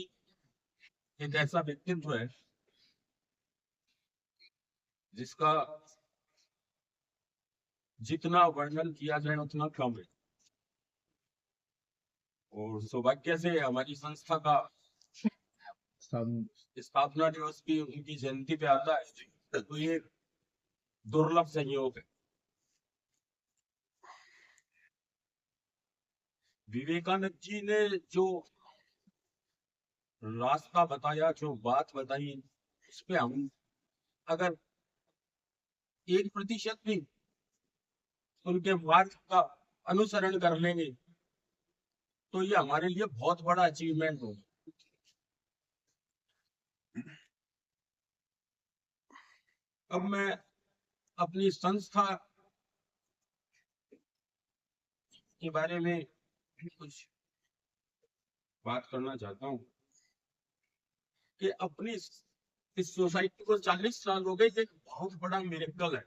एक ऐसा व्यक्तित्व है जिसका जितना वर्णन किया जाए उतना कम है, और सौभाग्य से हमारी संस्था का स्थापना दिवस भी उनकी जयंती पे आता है, तो ये दुर्लभ संयोग है। विवेकानंद जी ने जो रास्ता बताया, जो बात बताई, उस पे हम अगर 1% भी उनके मार्ग का अनुसरण कर लेंगे तो ये हमारे लिए बहुत बड़ा अचीवमेंट होगा। अब मैं अपनी संस्था के बारे में कुछ बात करना चाहता हूँ कि अपनी इस सोसाइटी को 40 साल हो गए, एक बहुत बड़ा मिरेकल है।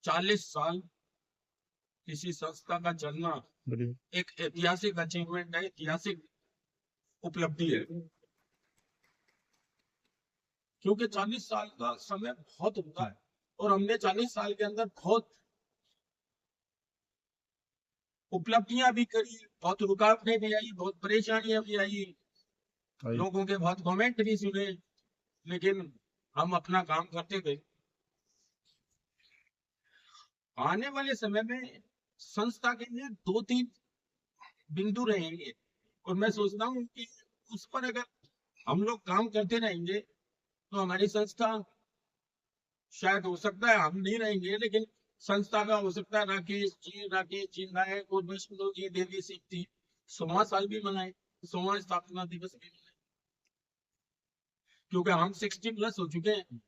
40 साल किसी संस्था का चलना एक ऐतिहासिक अचीवमेंट है, ऐतिहासिक उपलब्धि है, क्योंकि 40 साल का समय बहुत होता है और हमने 40 साल के अंदर बहुत उपलब्धियां भी करी, बहुत रुकावटें भी आई, बहुत परेशानियां भी आई, लोगों के बहुत कमेंट भी सुने, लेकिन हम अपना काम करते गए। आने वाले समय में संस्था के लिए 2-3 बिंदु रहेंगे और मैं सोचता हूँ कि उस पर अगर हम लोग काम करते रहेंगे तो हमारी संस्था, शायद हो सकता है हम नहीं रहेंगे, लेकिन संस्था का हो सकता है राकेश जी नायक और वैष्णव जी देवी सिंह थी 100वां साल भी मनाए, 100वां स्थापना दिवस भी मनाए, क्योंकि हम 60+ हो चुके हैं।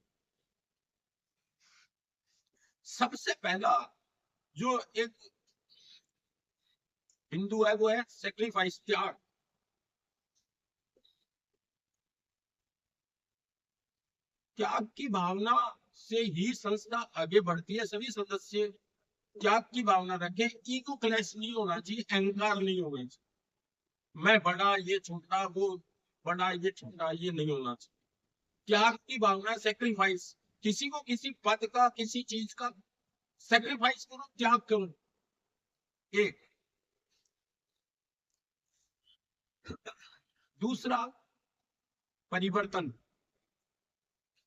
सबसे पहला जो एक बिंदु है वो है सेक्रीफाइस, त्याग। त्याग की भावना से ही संस्था आगे बढ़ती है। सभी सदस्य त्याग की भावना रखे, ईगो क्लैश नहीं होना चाहिए, अहंकार नहीं होना चाहिए, मैं बड़ा ये छोटा, वो बड़ा ये छोटा, ये नहीं होना चाहिए। त्याग की भावना, सेक्रीफाइस, किसी को किसी पद का, किसी चीज का सेक्रीफाइस करो, त्याग करो। एक दूसरा, परिवर्तन।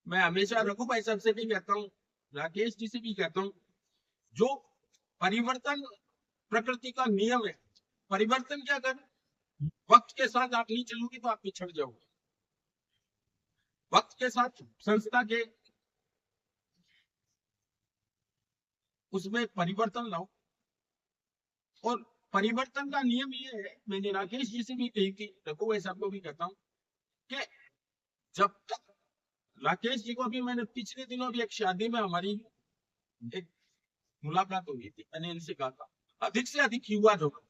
मैं हमेशा रघु भाई साहब से भी कहता हूँ, राकेश जी से भी कहता हूँ, जो परिवर्तन प्रकृति का नियम है, परिवर्तन क्या कर, वक्त के साथ आप नहीं चलोगे तो आप पिछड़ जाओगे। वक्त के साथ संस्था के उसमें परिवर्तन लाओ। और परिवर्तन का नियम ये है, मैंने राकेश जी से भी कही थी, रघु भाई साहब को भी कहता हूँ कि जब तक, राकेश जी को भी मैंने पिछले दिनों भी एक शादी में हमारी एक मुलाकात हुई थी, मैंने इनसे कहा था अधिक से अधिक युवा जोड़ो।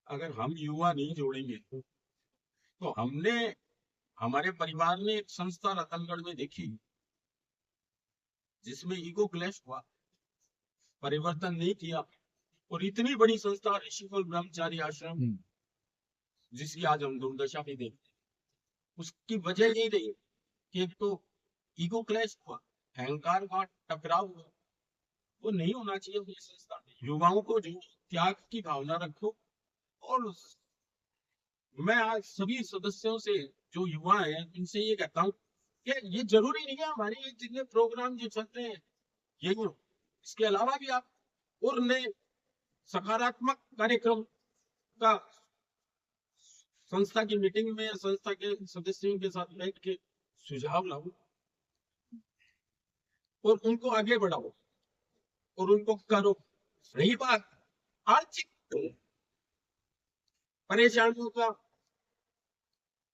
अगर हम युवा नहीं जोड़ेंगे तो हमने, हमारे परिवार ने एक संस्था रतनगढ़ में देखी जिसमें ईगो क्लैश हुआ, परिवर्तन नहीं किया, और इतनी बड़ी संस्था ऋषिकुल ब्रह्मचारी आश्रम जिसकी आज हम दुर्दशा भी देखते हैं, उसकी वजह यही रही कि एक तो ईगो क्लैश हुआ, अहंकार का टकराव हुआ, वो नहीं होना चाहिए अपनी संस्था में। युवाओं को जो त्याग की भावना रखो। और मैं आज सभी सदस्यों से, जो युवा हैं, इनसे ये कहता हूँ कि ये जरूरी नहीं है हमारे ये जितने प्रोग्राम जो चलते हैं ये, इसके अलावा भी आप और नए सकारात्मक कार्यक्रम का संस्था की मीटिंग में, संस्था के सदस्यों के साथ बैठ के सुझाव लाओ और उनको आगे बढ़ाओ और उनको करो। रही बात आर्थिक परेशानियों का,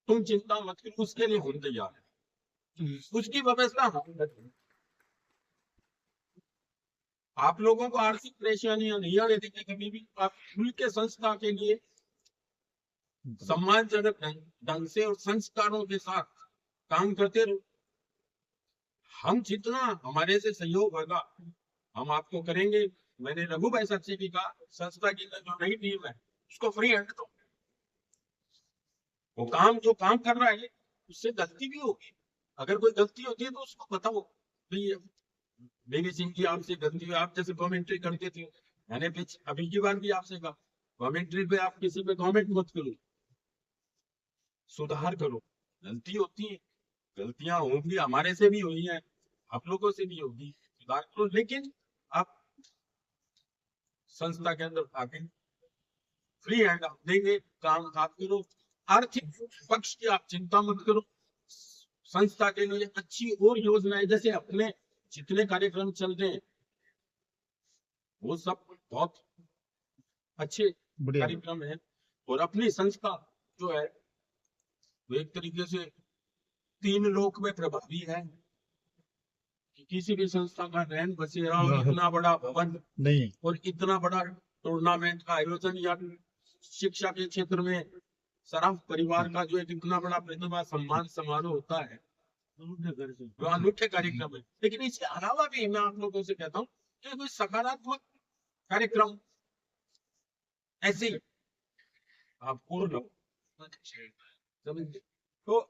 तुम चिंता मत करो, उसके लिए हम तैयार हैं, उसकी व्यवस्था हम करेंगे। आप लोगों को आर्थिक परेशानियां नहीं आने देंगे कभी भी। आप खुल के संस्था के लिए सम्मानजनक ढंग से और संस्कारों के साथ काम करते रहो। हम जितना हमारे से सहयोग होगा हम आपको करेंगे। मैंने रघु भाई साहब से भी कहा, संस्था की जो नई टीम है उसको फ्री हैंड दो, वो जो काम कर रहा है उससे गलती भी होगी, अगर कोई गलती होती है तो उसको बताओ, भाई देवी सिंह जी आपसे गलती हुई, आप जैसे कमेंट्री करते थे, मैंने अभी की बार भी आपसे कहा कमेंट्री पे आप किसी पे कमेंट मत करो, सुधार करो। गलती होती है, गलतियां होंगी, हमारे से भी हुई है, आप लोगों से भी होगी, सुधार करो। लेकिन आप संस्था के अंदर आके फ्री हैंड आप देंगे, काम आप करो। आर्थिक पक्ष की आप चिंता मत करो। संस्था के लिए अच्छी और योजनाएं, जैसे अपने जितने कार्यक्रम चल रहे हैं वो सब बहुत अच्छे कार्यक्रम है। और अपनी संस्था जो है वो एक तरीके से 3 लोक में प्रभावी है। किसी भी संस्था का रहन बसेरा और इतना बड़ा भवन नहीं, और इतना बड़ा टूर्नामेंट का आयोजन या शिक्षा के क्षेत्र में सराफ परिवार का जो एक इतना बड़ा प्रतिभा सम्मान समारोह होता है, जो अनूठे कार्यक्रम है। लेकिन इसके अलावा भी मैं आप लोगों से कहता हूँ कि कोई सकारात्मक कार्यक्रम ऐसे ही आप पूर्ण तो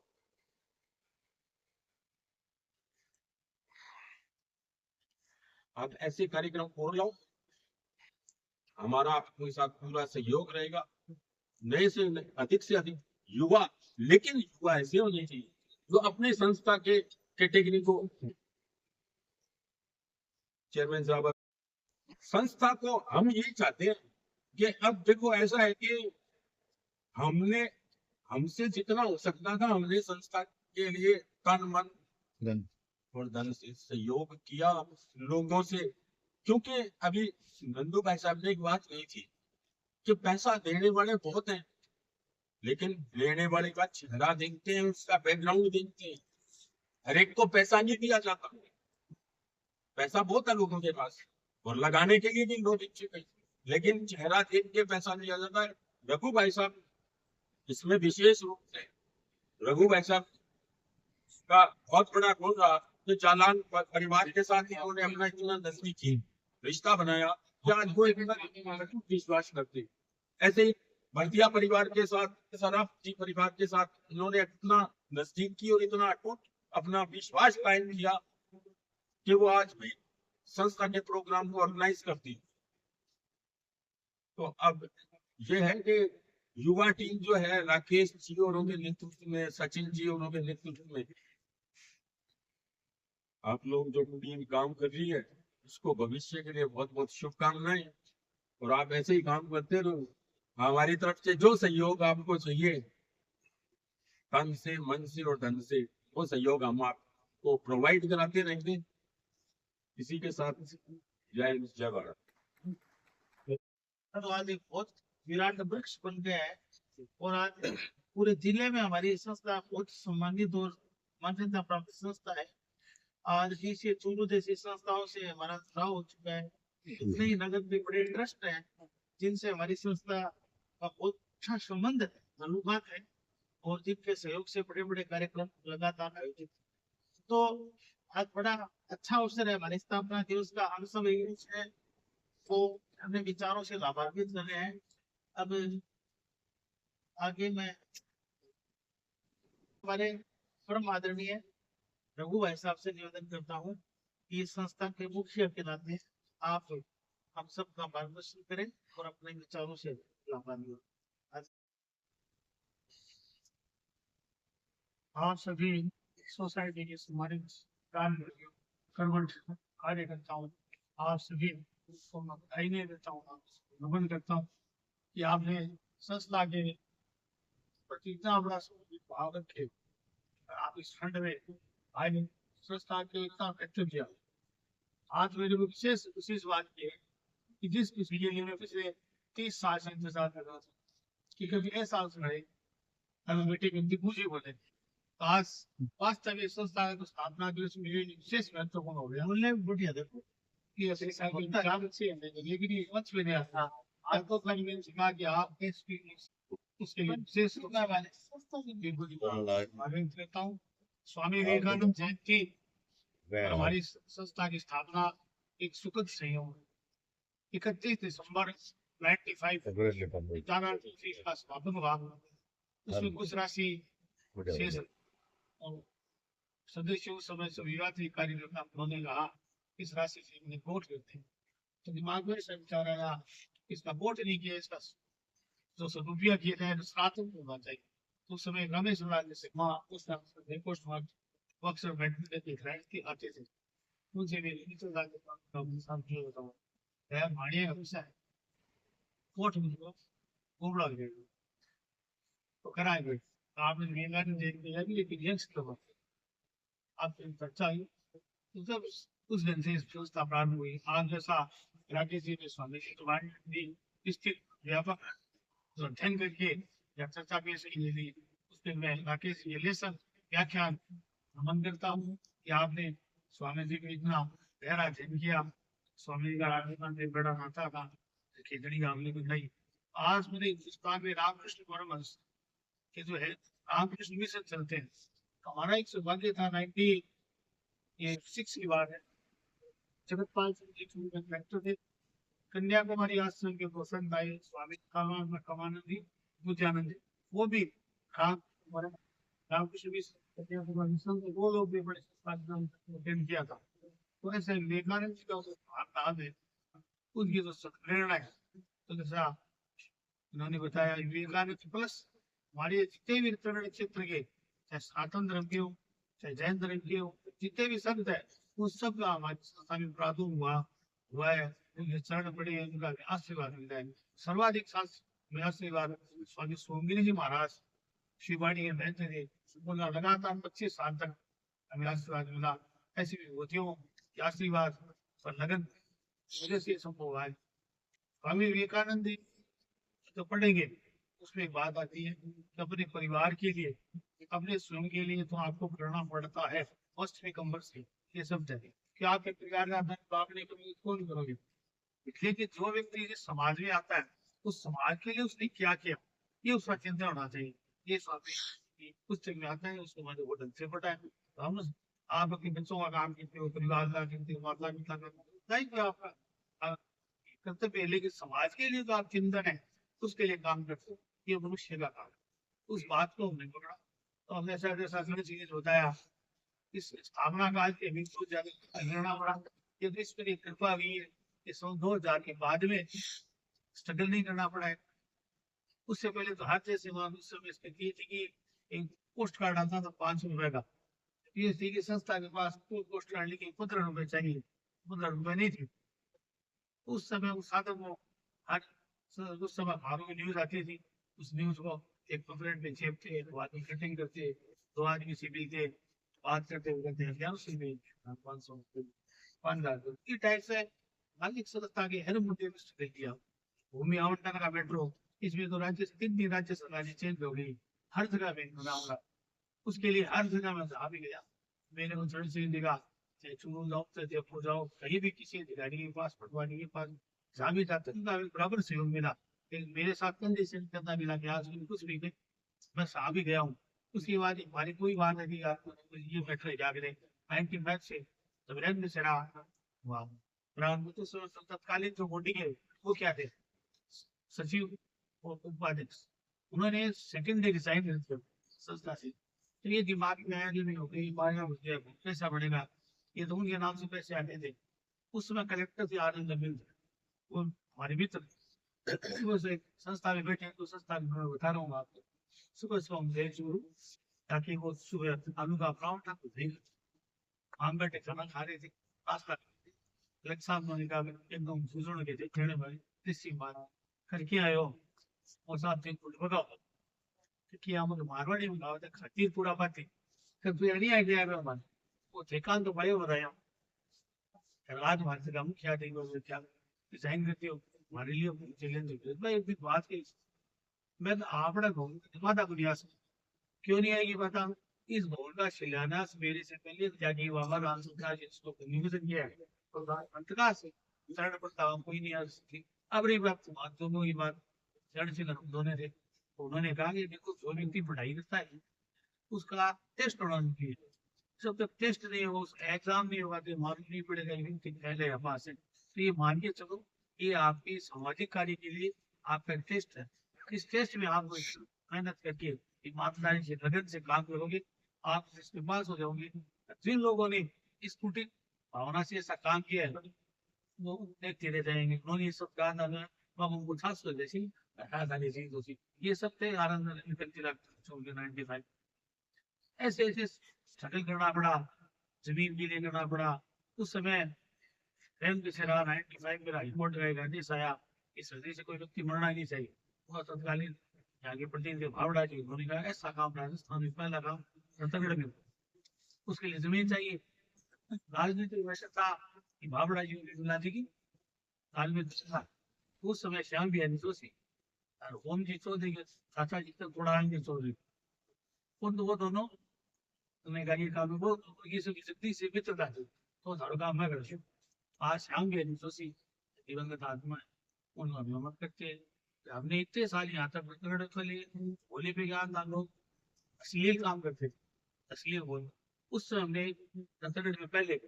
आप ऐसे कार्यक्रम पूर्ण लो, हमारा आपके साथ पूरा सहयोग रहेगा। नए से अधिक युवा, लेकिन युवा ऐसे होने चाहिए जो अपने संस्था के कैटेगरी को, चेयरमैन साहब, संस्था को हम यही चाहते हैं कि अब देखो ऐसा है कि हमसे जितना हो सकता था हमने संस्था के लिए तन मन और धन से सहयोग किया लोगों से। क्योंकि अभी नंदू भाई साहब ने एक बात कही थी कि पैसा देने वाले बहुत हैं लेकिन लेने वाले का चेहरा देखते हैं, उसका बैकग्राउंड देखते हैं। हर एक को पैसा नहीं दिया जाता, पैसा बहुत है लोगों के पास और लगाने के लिए भी लोग इच्छुक हैं, लेकिन चेहरा देख के पैसा दिया जाता है। रघु भाई साहब इसमें विशेष रूप से, रघु भाई साहब का बहुत बड़ा गुण रहा तो चालान परिवार के साथ इन्होंने अपना इतना नजदीकी रिश्ता बनाया कि आज वो इतना विश्वास करते। ऐसे ही भरतिया परिवार के साथ, सराफ जी परिवार के साथ इन्होंने इतना नजदीकी और इतना अटूट अपना विश्वास कायम किया कि वो आज भी संस्था के प्रोग्राम को ऑर्गेनाइज करती। तो अब ये है कि युवा टीम जो है राकेश जी और उनके नेतृत्व में, सचिन जी और उनके नेतृत्व में आप लोग जो टीम काम कर रही है उसको भविष्य के लिए बहुत बहुत शुभकामनाएं। और आप ऐसे ही काम करते रहो। हमारी तरफ से जो सहयोग आपको चाहिए तन से, मन से और धन से, वो सहयोग हम आपको प्रोवाइड कराते रहेंगे। इसी के साथ जय हिंद, जय भारत। तो आज एक बहुत विराट वृक्ष बन गया है और आज पूरे जिले में हमारी संस्था बहुत सम्मानित और मान्यता प्राप्त संस्था है। आज जैसे चूरू जैसी संस्थाओं से हमारा जुड़ाव हो चुका है। इतने ही नगर में बड़े ट्रस्ट हैं जिनसे हमारी संस्था का बहुत अच्छा संबंध है, अनुपात है और जिनके सहयोग से बड़े बड़े कार्यक्रम लगातार आयोजित। तो आज बड़ा अच्छा अवसर है हमारी स्थापना दिवस का। हम सब एक दूसरे को अपने विचारों से लाभान्वित कर रहे हैं। अब आगे मैं हमारे परम आदरणीय रघु भाई साहब से निवेदन करता हूँ कि इस संस्था के मुखिया के नाते आप हम सबका मार्गदर्शन करें और अपने विचारों से लाभान्वित। आप सभी सोसाइटी के सम्मानित कर्मठ कार्यकर्ताओं, आप सभी को मैं बधाई देता हूँ, नमन करता हूँ कि आपने संस्था के प्रति इतना बड़ा भाव रखे। आप इस फंड में आए, संस्था के इतना व्यक्त किया। आज मेरे को विशेष विशेष बात की है कि जिस पिछले लिए मैं पिछले 30 साल से इंतजार कर रहा था कि कभी ऐसा रहे हमें बेटे की पूछी बोले। आज वास्तव में संस्था की स्थापना के लिए विशेष महत्वपूर्ण हो गया। बोलने में बढ़िया देखो कि ऐसे विचार से लेकिन ये मंच पे नहीं आता। आपको मैंने सिखा कि आप उसके लिए विशेष देता हूँ। स्वामी विवेकानंद जयंती हमारी संस्था की स्थापना एक सुखद संयोग है। 31 दिसंबर 95 का समापन हुआ। उसमें कुछ राशि शेष और सदस्यों समय से विवादी कार्यकर्ता उन्होंने कहा इस राशि से हमने वोट करते हैं। तो दिमाग में विचार आया इसका वोट नहीं किया, इसका जो सदुपयोग किया जाए श्राद्ध होना चाहिए। तो उस समय रमेश लाल से उस अक्सर बैठने देख रहे थे, आते थे मुझे भी वोट गोबड़ा तो कराएंगे। आपने मेहनत देख लिया लेकिन यंग आपकी चर्चा हुई तो जब उस दिन से संस्था प्रारंभ हुई। आज जैसा राकेश जी ने स्वामी स्थित व्यापक अध्ययन करके या चर्चा पेश की उसमें मैं राकेश जी लेसन व्याख्यान नमन करता हूँ कि आपने स्वामी जी को इतना गहरा अध्ययन किया। स्वामी जी का राजस्थान से बड़ा नाता था, खिचड़ी हमने भी नहीं। आज मेरे हिंदुस्तान में रामकृष्ण परमहंस के जो है रामकृष्ण मिशन चलते हैं। हमारा एक सौभाग्य था 96 की बात है, जगतपाल सिंह थे कन्याकुमारी आश्रम के गोसन भाई स्वामी कमानंदी बुद्धानंद, वो भी रामकृष्ण मिशन कन्याकुमारी संघ वो लोग भी बड़े अध्ययन किया था। तो ऐसे विवेकानंद जी का भावना है उनकी जो प्रेरणा है। तो जैसा उन्होंने बताया विवेकानंद प्लस हमारे जितने भी तरण क्षेत्र के चाहे सनातन धर्म के हो चाहे जैन धर्म के हो, जितने भी संत है उस सब का हमारी संस्था में प्रादुर्भाव हुआ है। उनके चरण पड़े हैं, उनका आशीर्वाद मिलता है। सर्वाधिक में आशीर्वाद स्वामी सोमगिरी जी महाराज शिववाणी के महंत थे, उनका लगातार 25 साल तक हमें आशीर्वाद मिला। ऐसी विभूतियों के आशीर्वाद और लगन वजह से संभव हुआ है। स्वामी विवेकानंद जी तो पढ़ेंगे उसमें एक बात आती है कि अपने परिवार के लिए अपने स्वयं के लिए तो आपको करना पड़ता है वस्त्र में कंबल से, ये सब है कि आपके परिवार का धन बाप ने कभी कौन करोगे। लेकिन जो व्यक्ति समाज में आता है उस समाज के लिए उसने क्या किया ये उसका चिंतन होना चाहिए। ये स्वामी पुस्तक में आता है, उसको मैंने वो ढंग से पढ़ा है। तो हम आप अपने बच्चों का काम करते हो, परिवार का करते हो, माता पिता का नहीं तो आपका आ, कर्तव्य है, लेकिन समाज के लिए तो आप चिंतन है, उसके लिए काम करते हो, ये मनुष्य का काम है। उस बात को हमने पकड़ा, तो हमने ऐसा जैसा चीज बताया, इस स्थापना काल के भी बहुत ज्यादा करना पड़ा, ये तो ईश्वर की कृपा हुई है कि 2000 के बाद में स्ट्रगल नहीं करना पड़ा है। उससे पहले तो हर जैसे उस समय स्थिति थी कि एक पोस्ट कार्ड आता था 500 रुपए का, पीएचडी की संस्था के पास तो पोस्ट कार्ड लेके 15 रुपए चाहिए, 15 रुपए नहीं थे उस समय। उस साधन को हर उस समय अखबारों में न्यूज आती थी, उस न्यूज को एक पम्फलेट में छेपते, दो आदमी कटिंग करते, दो आदमी से मिलते, बात करते हुए कहते हैं 500 5,000 की टाइप से मालिक संस्था के हर मुद्दे में स्ट्रगल किया। भूमि आवंटन का मेट्रो, इसमें तो राज्य से 3 राज्य सरकारें चेंज हो गई, हर जगह में होगा, उसके लिए हर जगह में आ भी गया। मैंने उन चरण सिंह दिखा, चाहे चुनू जाओ चाहे जयपुर जाओ, कहीं भी किसी अधिकारी के पास, पटवारी के पास जहाँ भी जाते उनका बराबर सहयोग मिला, लेकिन मेरे साथ कंडीशन करना मिला कि आज भी कुछ भी नहीं, बस आ भी गया हूँ। उसके बाद हमारी कोई बात नहीं, आपको ये बैठे जागरे 19 से तब रैंक से रहा वाह। प्रधानमंत्री तत्कालीन जो बॉडी है वो क्या थे, सचिव और उपाध्यक्ष, उन्होंने सेकंड डे रिजाइन संस्था से। तो ये दिमाग में आया कि नहीं हो गई पैसा बढ़ेगा, ये तो उनके नाम से पैसे आते थे। उस समय कलेक्टर थे आनंद मिल, वो हमारे मित्र सुबह से संस्था में बैठे, तो संस्था में मैं बता रहा हूँ आपको, सुबह सुबह हम गए चूरू, ताकि वो सुबह आलू का फ्राउन था तो देख हम बैठे खाना खा रहे थे, नाश्ता साहब ने कहा एकदम सुजण के थे खेने भाई कृषि मारा करके आयो और साथ में कुछ बताओ कि हम मारवाड़ी में गाँव खातिर पूरा पाती फिर तू नहीं आइडिया है मन वो ठेकान तो भाई बताया राज भारत का मुख्य क्या डिजाइन करती हो हमारे लिए चैलेंज भाई एक बात की मैं तो आपड़ा घूम माता प्रयास क्यों नहीं आएगी बता। इस भवन का शिलान्यास मेरे से पहले त्यागी बाबा राम सुखा जी इसको निवेदन किया है प्रधानमंत्री से शरण पड़ता कोई नहीं आ सकती। अब रही बात दोनों की बात शरण से दोनों थे, उन्होंने कहा कि देखो जो व्यक्ति पढ़ाई करता है उसका टेस्ट होना चाहिए, जब तक टेस्ट नहीं होगा उस एग्जाम नहीं होगा तो मालूम नहीं पड़ेगा व्यक्ति पहले पास है। तो ये मान के चलो ये आपकी सामाजिक कार्य के लिए आपका टेस्ट है, इस टेस्ट में आप मेहनत करके ईमानदारी से लगन से काम करोगे आप इसमें पास हो जाओगे। जिन लोगों ने इस कुटिल भावना से ऐसा काम किया है वो देखते रह जाएंगे, उन्होंने ये सब कहा था उनको खास कर जैसी ये सब थे आनंद 95 ऐसे ऐसे स्ट्रगल करना पड़ा, जमीन भी ले करना पड़ा। उस समय 95 में हाईकोर्ट का एक आदेश आया इस हृदय से कोई व्यक्ति मरना ही नहीं चाहिए, वह तत्कालीन आगे प्रतिनिधि भावड़ा जी उन्होंने कहा ऐसा काम राजस्थान में पहला काम छत्तीसगढ़ में, उसके लिए जमीन चाहिए। राजनीतिक वैसे था कि भावड़ा जी जी की ताल में था उस समय श्याम बिहारी जोशी और ओम जी चौधरी के चाचा जी तक थोड़ा आएंगे चौधरी उन वो दोनों तुम्हें कहा काम वो ये सब शक्ति से मित्रता थी तो झाड़ू काम मैं कर आज श्याम बिहारी जोशी दिवंगत आत्मा है उनको अभिमत करते हमने इतने साल यहाँ तक होली पे क्या था लोग अश्लील काम करते थे, अश्लील बोल उस समय हमने छत्तीसगढ़ में पहले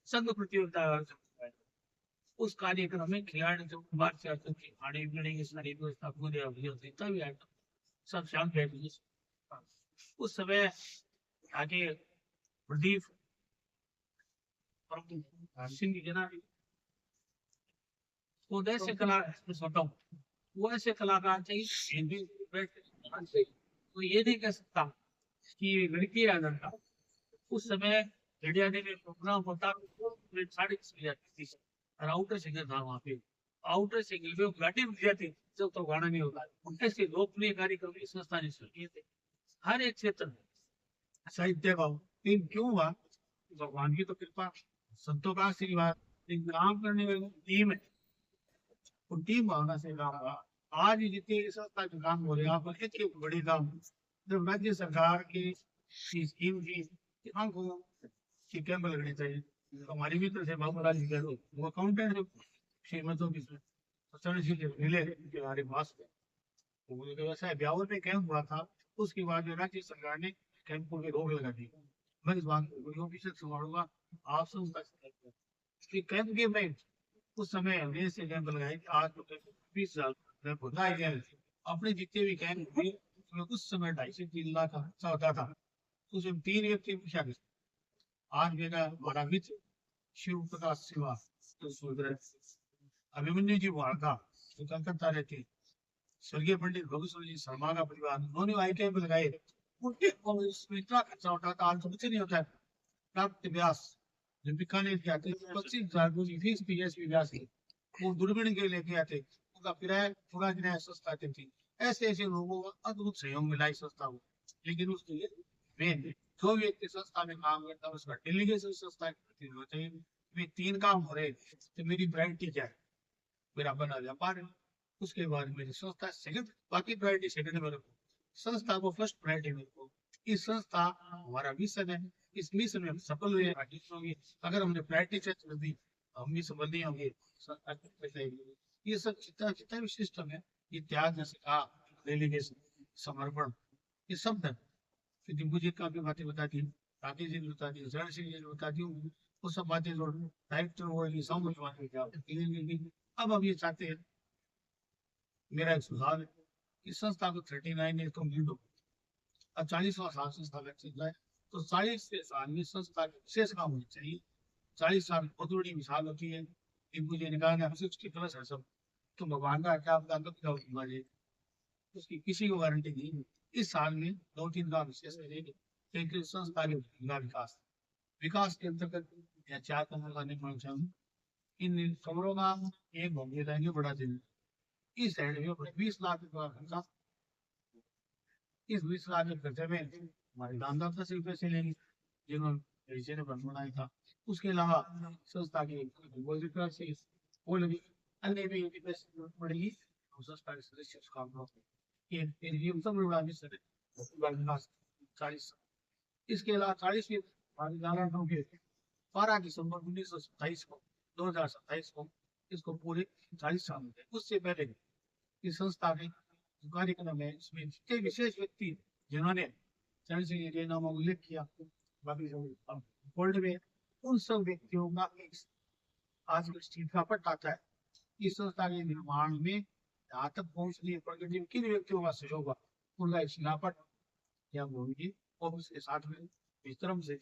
संघ प्रतियोगिता उस कार्यक्रम में खिलाड़ी जो बात से आते थे खाने पीने की सारी व्यवस्था पूरे होता भी आया सब शाम बैठ उस समय आगे प्रदीप सिंह जी जना वो ऐसे कला सोता हूँ वो ऐसे कलाकार चाहिए तो ये नहीं कह सकता कि लड़की या लड़का उस समय रेडियो में प्रोग्राम होता 6:30 बजे और आउटर सिंगल था वहाँ पे आउटर सिंगल में गाड़ी रुक जाती जब तो गाना नहीं होता। ऐसे लोकप्रिय कार्यक्रम इस संस्था ने शुरू किए थे हर एक क्षेत्र में साहित्य का लेकिन क्यों हुआ भगवान की तो कृपा संतों का आशीर्वाद काम करने वाली टीम है वो टीम भावना से काम हुआ। आज जितने संस्था के काम हो रहे हैं आप इतने बड़े काम जब राज्य सरकार की स्कीम की कैंप लगने चाहिए। हमारे मित्र थे बाबूलाल जी वो अकाउंटेंट थे श्रीमत ऑफिस में मिले हमारे पास वैसा ब्यावर में कैंप हुआ था उसके बाद राज्य सरकार ने कैंपों की रोक लगा दी मैं इस बात को बड़ी ऑफिसर संभालूंगा, आप सब कैंप के में उस समय हमने से कैंप लगाए कि आज तो 20 साल कैंप होता है। अपने जितने भी कैंप हुए उसमें उस समय 2.5 से 3 लाख का खर्चा होता था, उसमें 3 व्यक्ति पूछा गया। आज मेरा बड़ा मित्र शिव प्रकाश सिवा तो सोच अभिमन्यु जी वार्ता जो कलकत्ता रहते, स्वर्गीय पंडित भगत जी शर्मा का परिवार, उन्होंने आई कैंप लगाए, उनके उसमें इतना खर्चा होता था, आज तो कुछ नहीं होता है। प्राप्त व्यास जो बीकानेर के आते 25,000 की फीस पीएसपी व्यास की, वो दूरबीन के लेके आते, उनका किराया पूरा किराया सस्ता थी। ऐसे ऐसे लोगों का अद्भुत सहयोग मिला इस संस्था को। लेकिन उसके लिए मेन जो व्यक्ति संस्था में काम करता है उसका डेलीगेशन संस्था के होना चाहिए। वे 3 काम हो रहे तो मेरी प्रायोरिटी क्या है? मेरा बना व्यापार है, उसके बाद मेरी संस्था सेकंड, बाकी प्रायोरिटी सेकंड मेरे को, संस्था को फर्स्ट प्रायोरिटी मेरे को। इस संस्था हमारा मिशन है, इस मिशन में हम सफल हुए होंगे। अगर हमने प्रायोरिटी सेट कर दी हम भी सफल नहीं होंगे। ये सब जितना जितना भी सिस्टम है, ये त्याग जैसे कहा, डेलीगेशन, समर्पण, ये सब है। फिर दिग्विजय का भी बातें बता दी, राकेश जी ने बता दी, जरण सिंह जी ने बता दी, वो सब बातें जो डायरेक्टर वो समझ बातें। अब हम ये चाहते हैं, मेरा एक सुझाव है कि संस्था को 39 ईयर कंप्लीट हो, अब 40वां साल संस्था का चल रहा है, तो 40 साल में संस्था के विशेष काम होने चाहिए। 40 साल बहुत बड़ी मिसाल होती है। मुझे निकाल 60+ है सब, तो भगवान का क्या आपका उसकी किसी को गारंटी नहीं है। इस साल में 2-3 काम विशेष करेंगे। एक संस्था के विकास, विकास के अंतर्गत 4 काम लगाने को चाहूँ। इन खबरों का एक भूमिका रहेंगे बड़ा दिन, इस साइड में 20 लाख रुपया खर्चा, इस 20 लाख के खर्चे में हमारे दानदाता से पैसे लेंगे जिन्होंने ने बनाया था। उसके अलावा संस्था की से वो लगी, अन्य भी पैसे पड़ेगी, संस्था के सदस्य उस काम को इसके अलावा 40 के 12 दिसंबर 1927 को 2027 को इसको पूरे 40 साल हो गए। उससे पहले इस संस्था के कार्यक्रम में इसमें जितने विशेष व्यक्ति जिन्होंने चरण सिंह के नाम उल्लेख किया वर्ल्ड में, उन सब व्यक्तियों का एक आज इस्तीफा पट आता है। इस संस्था के निर्माण में यहाँ तक पहुंचने प्रगति में किन व्यक्तियों का सहयोग हुआ, उनका शिलापट या होगी और उसके साथ में इस तरफ से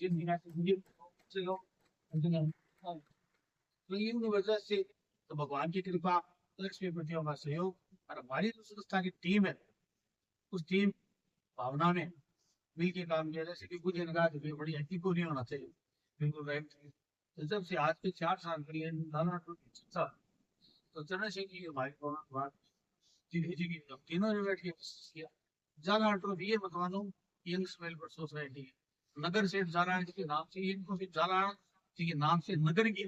तो इन वजह से तो भगवान की कृपा, लक्ष्मी प्रतियों का सहयोग और हमारी जो संस्था की टीम है, उस टीम भावना में मिलकर काम किया। जैसे कि कुछ ने कहा कि बड़ी हल्की को नहीं होना चाहिए, बिल्कुल राइट। तो जब से आज के 4 साल पहले तो चरण सिंह जी हमारी बात तीनों ने बैठ के किया। जाना ट्रॉफी ये बतवानो यंग्स वेलफेयर सोसाइटी नगर से जाना के नाम से इनको भी जाना के नाम से नगर की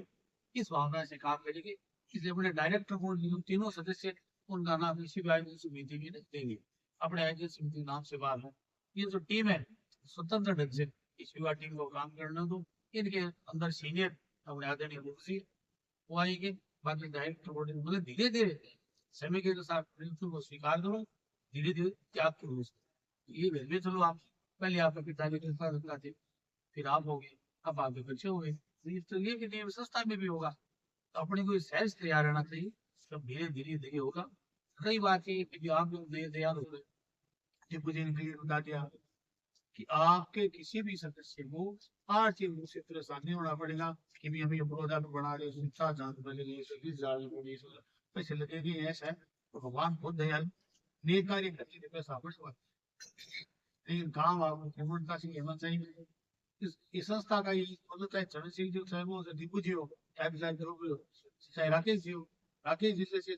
इस भावना से काम करेगी। इसलिए अपने डायरेक्टर को तीनों सदस्य उनका नाम इसी समिति में देंगे, अपने आयोजन समिति नाम से बाहर है। ये जो टीम है स्वतंत्र ढंग से इस युवा टीम को काम करने दो। इनके अंदर सीनियर अपने आदरणीय वो आएंगे, बाकी डायरेक्टर बोर्ड मतलब धीरे धीरे समय के साथ को स्वीकार करो, धीरे धीरे त्याग करो। ये भेजने चलो आप पहले आपका पिताजी के साथ थे, फिर आप हो गए, अब आपके बच्चे हो गए, तो ये संस्था में भी होगा। तो अपने को सहज तैयार रहना चाहिए, सब धीरे धीरे धीरे होगा। कई बात है कि आप लोग नए तैयार हो गए, मुझे बता दिया कि आपके किसी भी सदस्य को आर्थिक रूप से परेशानी होना पड़ेगा कि भी हमें प्रोजेक्ट बना रहे शिक्षा जांच बनेगी पैसे लगेगी, ऐसा है तो भगवान बहुत दयालु नेक कार्य करके पैसा बढ़वा, लेकिन काम आपको पूर्णता से होना चाहिए। इस संस्था का ये मतलब चाहे चरण सिंह जी चाहे वो दीपू जी हो, चाहे राकेश जी हो, राकेश जी से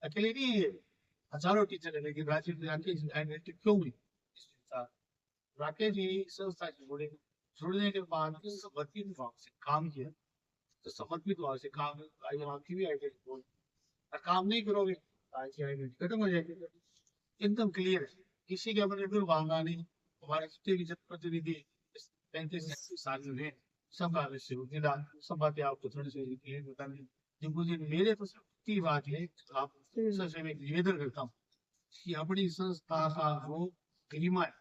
अकेले नहीं है, हजारों टीचर है, लेकिन राकेश क्यों हुई? राकेश जी संस्था से जुड़ने के बाद समर्पित भाव से काम किया, तो समर्पित भाव से काम आपकी भी आइडेंटिटी काम नहीं करोगे खत्म हो जाएगी। एकदम क्लियर है, किसी के अपने भावना नहीं। हमारे जितने भी जनप्रतिनिधि 35 साल में सबका सब बातें आपको थोड़ी सी क्लियर बता दी। जिनको मेरे तो सबकी बात है, आप सबसे मैं निवेदन करता हूँ कि अपनी संस्था का जो गरिमा है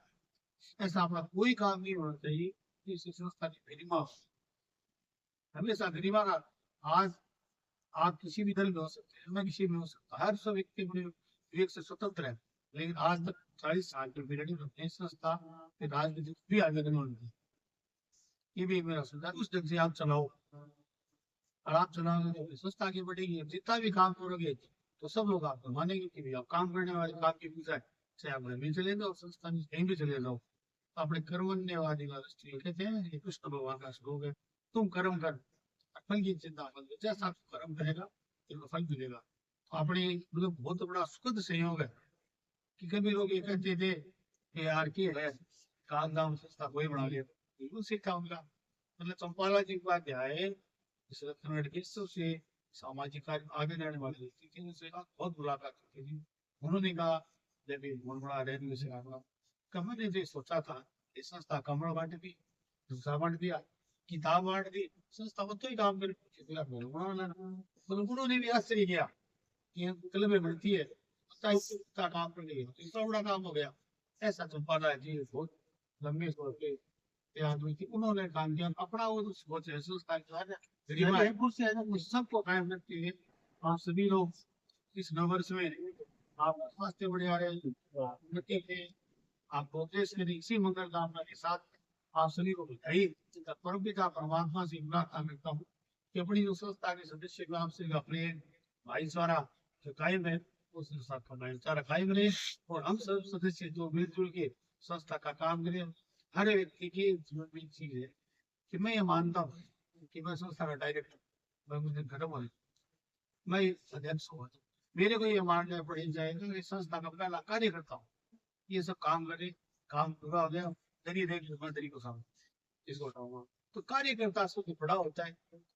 ऐसा अपना कोई काम नहीं होना चाहिए कि इस संस्था की गरिमा हो। हमेशा गरिमा का आज आप किसी भी दल में हो सकते हैं, मैं किसी में हो सकता, हर सब व्यक्ति अपने विवेक से स्वतंत्र है, लेकिन आज तक 40 साल की पीरियड में अपनी संस्था के राजनीति भी आगे नहीं होगी। ये भी मेरा सुझाव, उस ढंग से आप चलाओ, और आप चलाओगे तो संस्था आगे बढ़ेगी। जितना भी काम करोगे तो सब लोग आपको मानेंगे कि भी आप काम करने वाले काम की पूछा है, चाहे आप भी चले जाओ, संस्था में कहीं भी चले जाओ। अपने कर्मण्यवादी कहते हैं, ये कृष्ण भगवान का श्लोक है, तुम कर्म कर, फल की चिंता मत करो, जैसा आप कर्म करेगा तो फल मिलेगा। तो अपने मतलब बहुत बड़ा सुखद संयोग है कि कभी लोग ये कहते थे कि यार की है काम दाम संस्था कोई बना लिया, बिल्कुल सीखा उनका। मतलब चंपाला जी की बात है, इस कन्नड़ के सबसे सामाजिक कार्य आगे रहने वाले व्यक्ति थे, उनसे बहुत मुलाकात की थी। उन्होंने कहा जब ये बहुत बड़ा रेलवे से आगा कमर ने जो सोचा था इस संस्था कमर बांट दी, दूसरा बांट दिया, किताब बांट दी, संस्था वो तो ही काम करे। उन्होंने भी आश्चर्य किया कि कलमें बढ़ती है, का काम कर रही है, तीसरा बड़ा काम हो गया। ऐसा चंपाला जी बहुत लंबे तौर पे आदमी थी, उन्होंने काम किया अपना, वो सोच है संस्था सबको कायम रखती है। आप सभी लोग इस नववर्ष में आप स्वास्थ्य बढ़िया रहे, आप प्रोग्रेस करें, इसी मंगल कामना के साथ आप सभी को बधाई। परमपिता परमात्मा से प्रार्थना करता हूँ कि अपनी जो संस्था के सदस्य को आपसे अपने भाईचारा जो कायम है उस संस्था का भाईचारा कायम रहे, और हम सब सदस्य जो मिलजुल के संस्था का काम करें। हर व्यक्ति की जीवन में चीज है कि मैं ये मानता हूँ कि मैं संस्था का डायरेक्टर, मैं मुझे खत्म हो, मैं अध्यक्ष हुआ, मेरे को ये मानना पड़ जाएगा कि संस्था का पहला कार्य करता हूँ, ये सब काम करे, काम पूरा हो गया, दरी देख दरी को सामने इसको उठाऊंगा। तो कार्यकर्ता सबसे बड़ा होता है,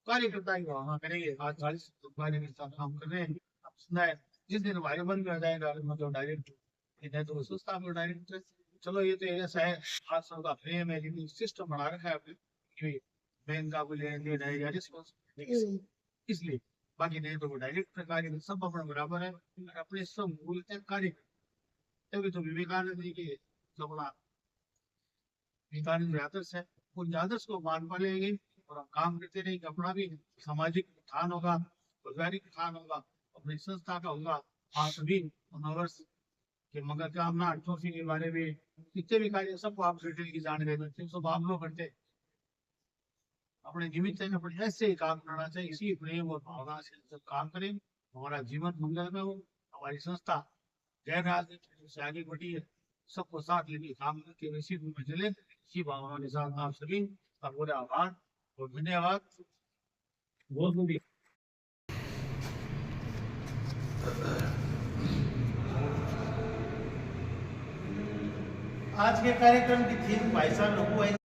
कार्यकर्ता ही वहां करेंगे। आज 40 कार्यकर्ता काम कर रहे हैं, सुना है जिस दिन हमारे मन में आ जाएगा मतलब डायरेक्टर तो संस्था में डायरेक्टर, चलो ये तो ऐसा है, आज सबका प्रेम है, लेकिन सिस्टम बना रखा है बैंक का बोले इसलिए, बाकी नहीं तो डायरेक्टर कार्य सब अपना बराबर है, अपने सब मूल कार्य। तभी तो विवेकानंद जी के जो बड़ा विवेकानंद आदर्श है, उन आदर्श को मान पालेंगे और हम काम करते रहेंगे, अपना भी सामाजिक उत्थान होगा, पारिवारिक उत्थान होगा, अपनी संस्था का होगा। आप सभी नववर्ष के मंगल कामना ट्रॉफी के बारे में जितने भी कार्य सबको आप डिटेल की जानकारी देते हैं, सब आप लोग करते अपने जीवित अपने ऐसे ही काम करना चाहिए, इसी प्रेम और भावना से सब काम करें, हमारा जीवन मंगल में हो, हमारी संस्था गैर राजनीतिक से आगे बढ़ी है, सबको साथ लेके काम करके वैसी रूप में चले। इसी भावना के साथ आप सभी का पूरे आभार और धन्यवाद। बहुत बहुत आज के कार्यक्रम की थीम भाई साहब लोगों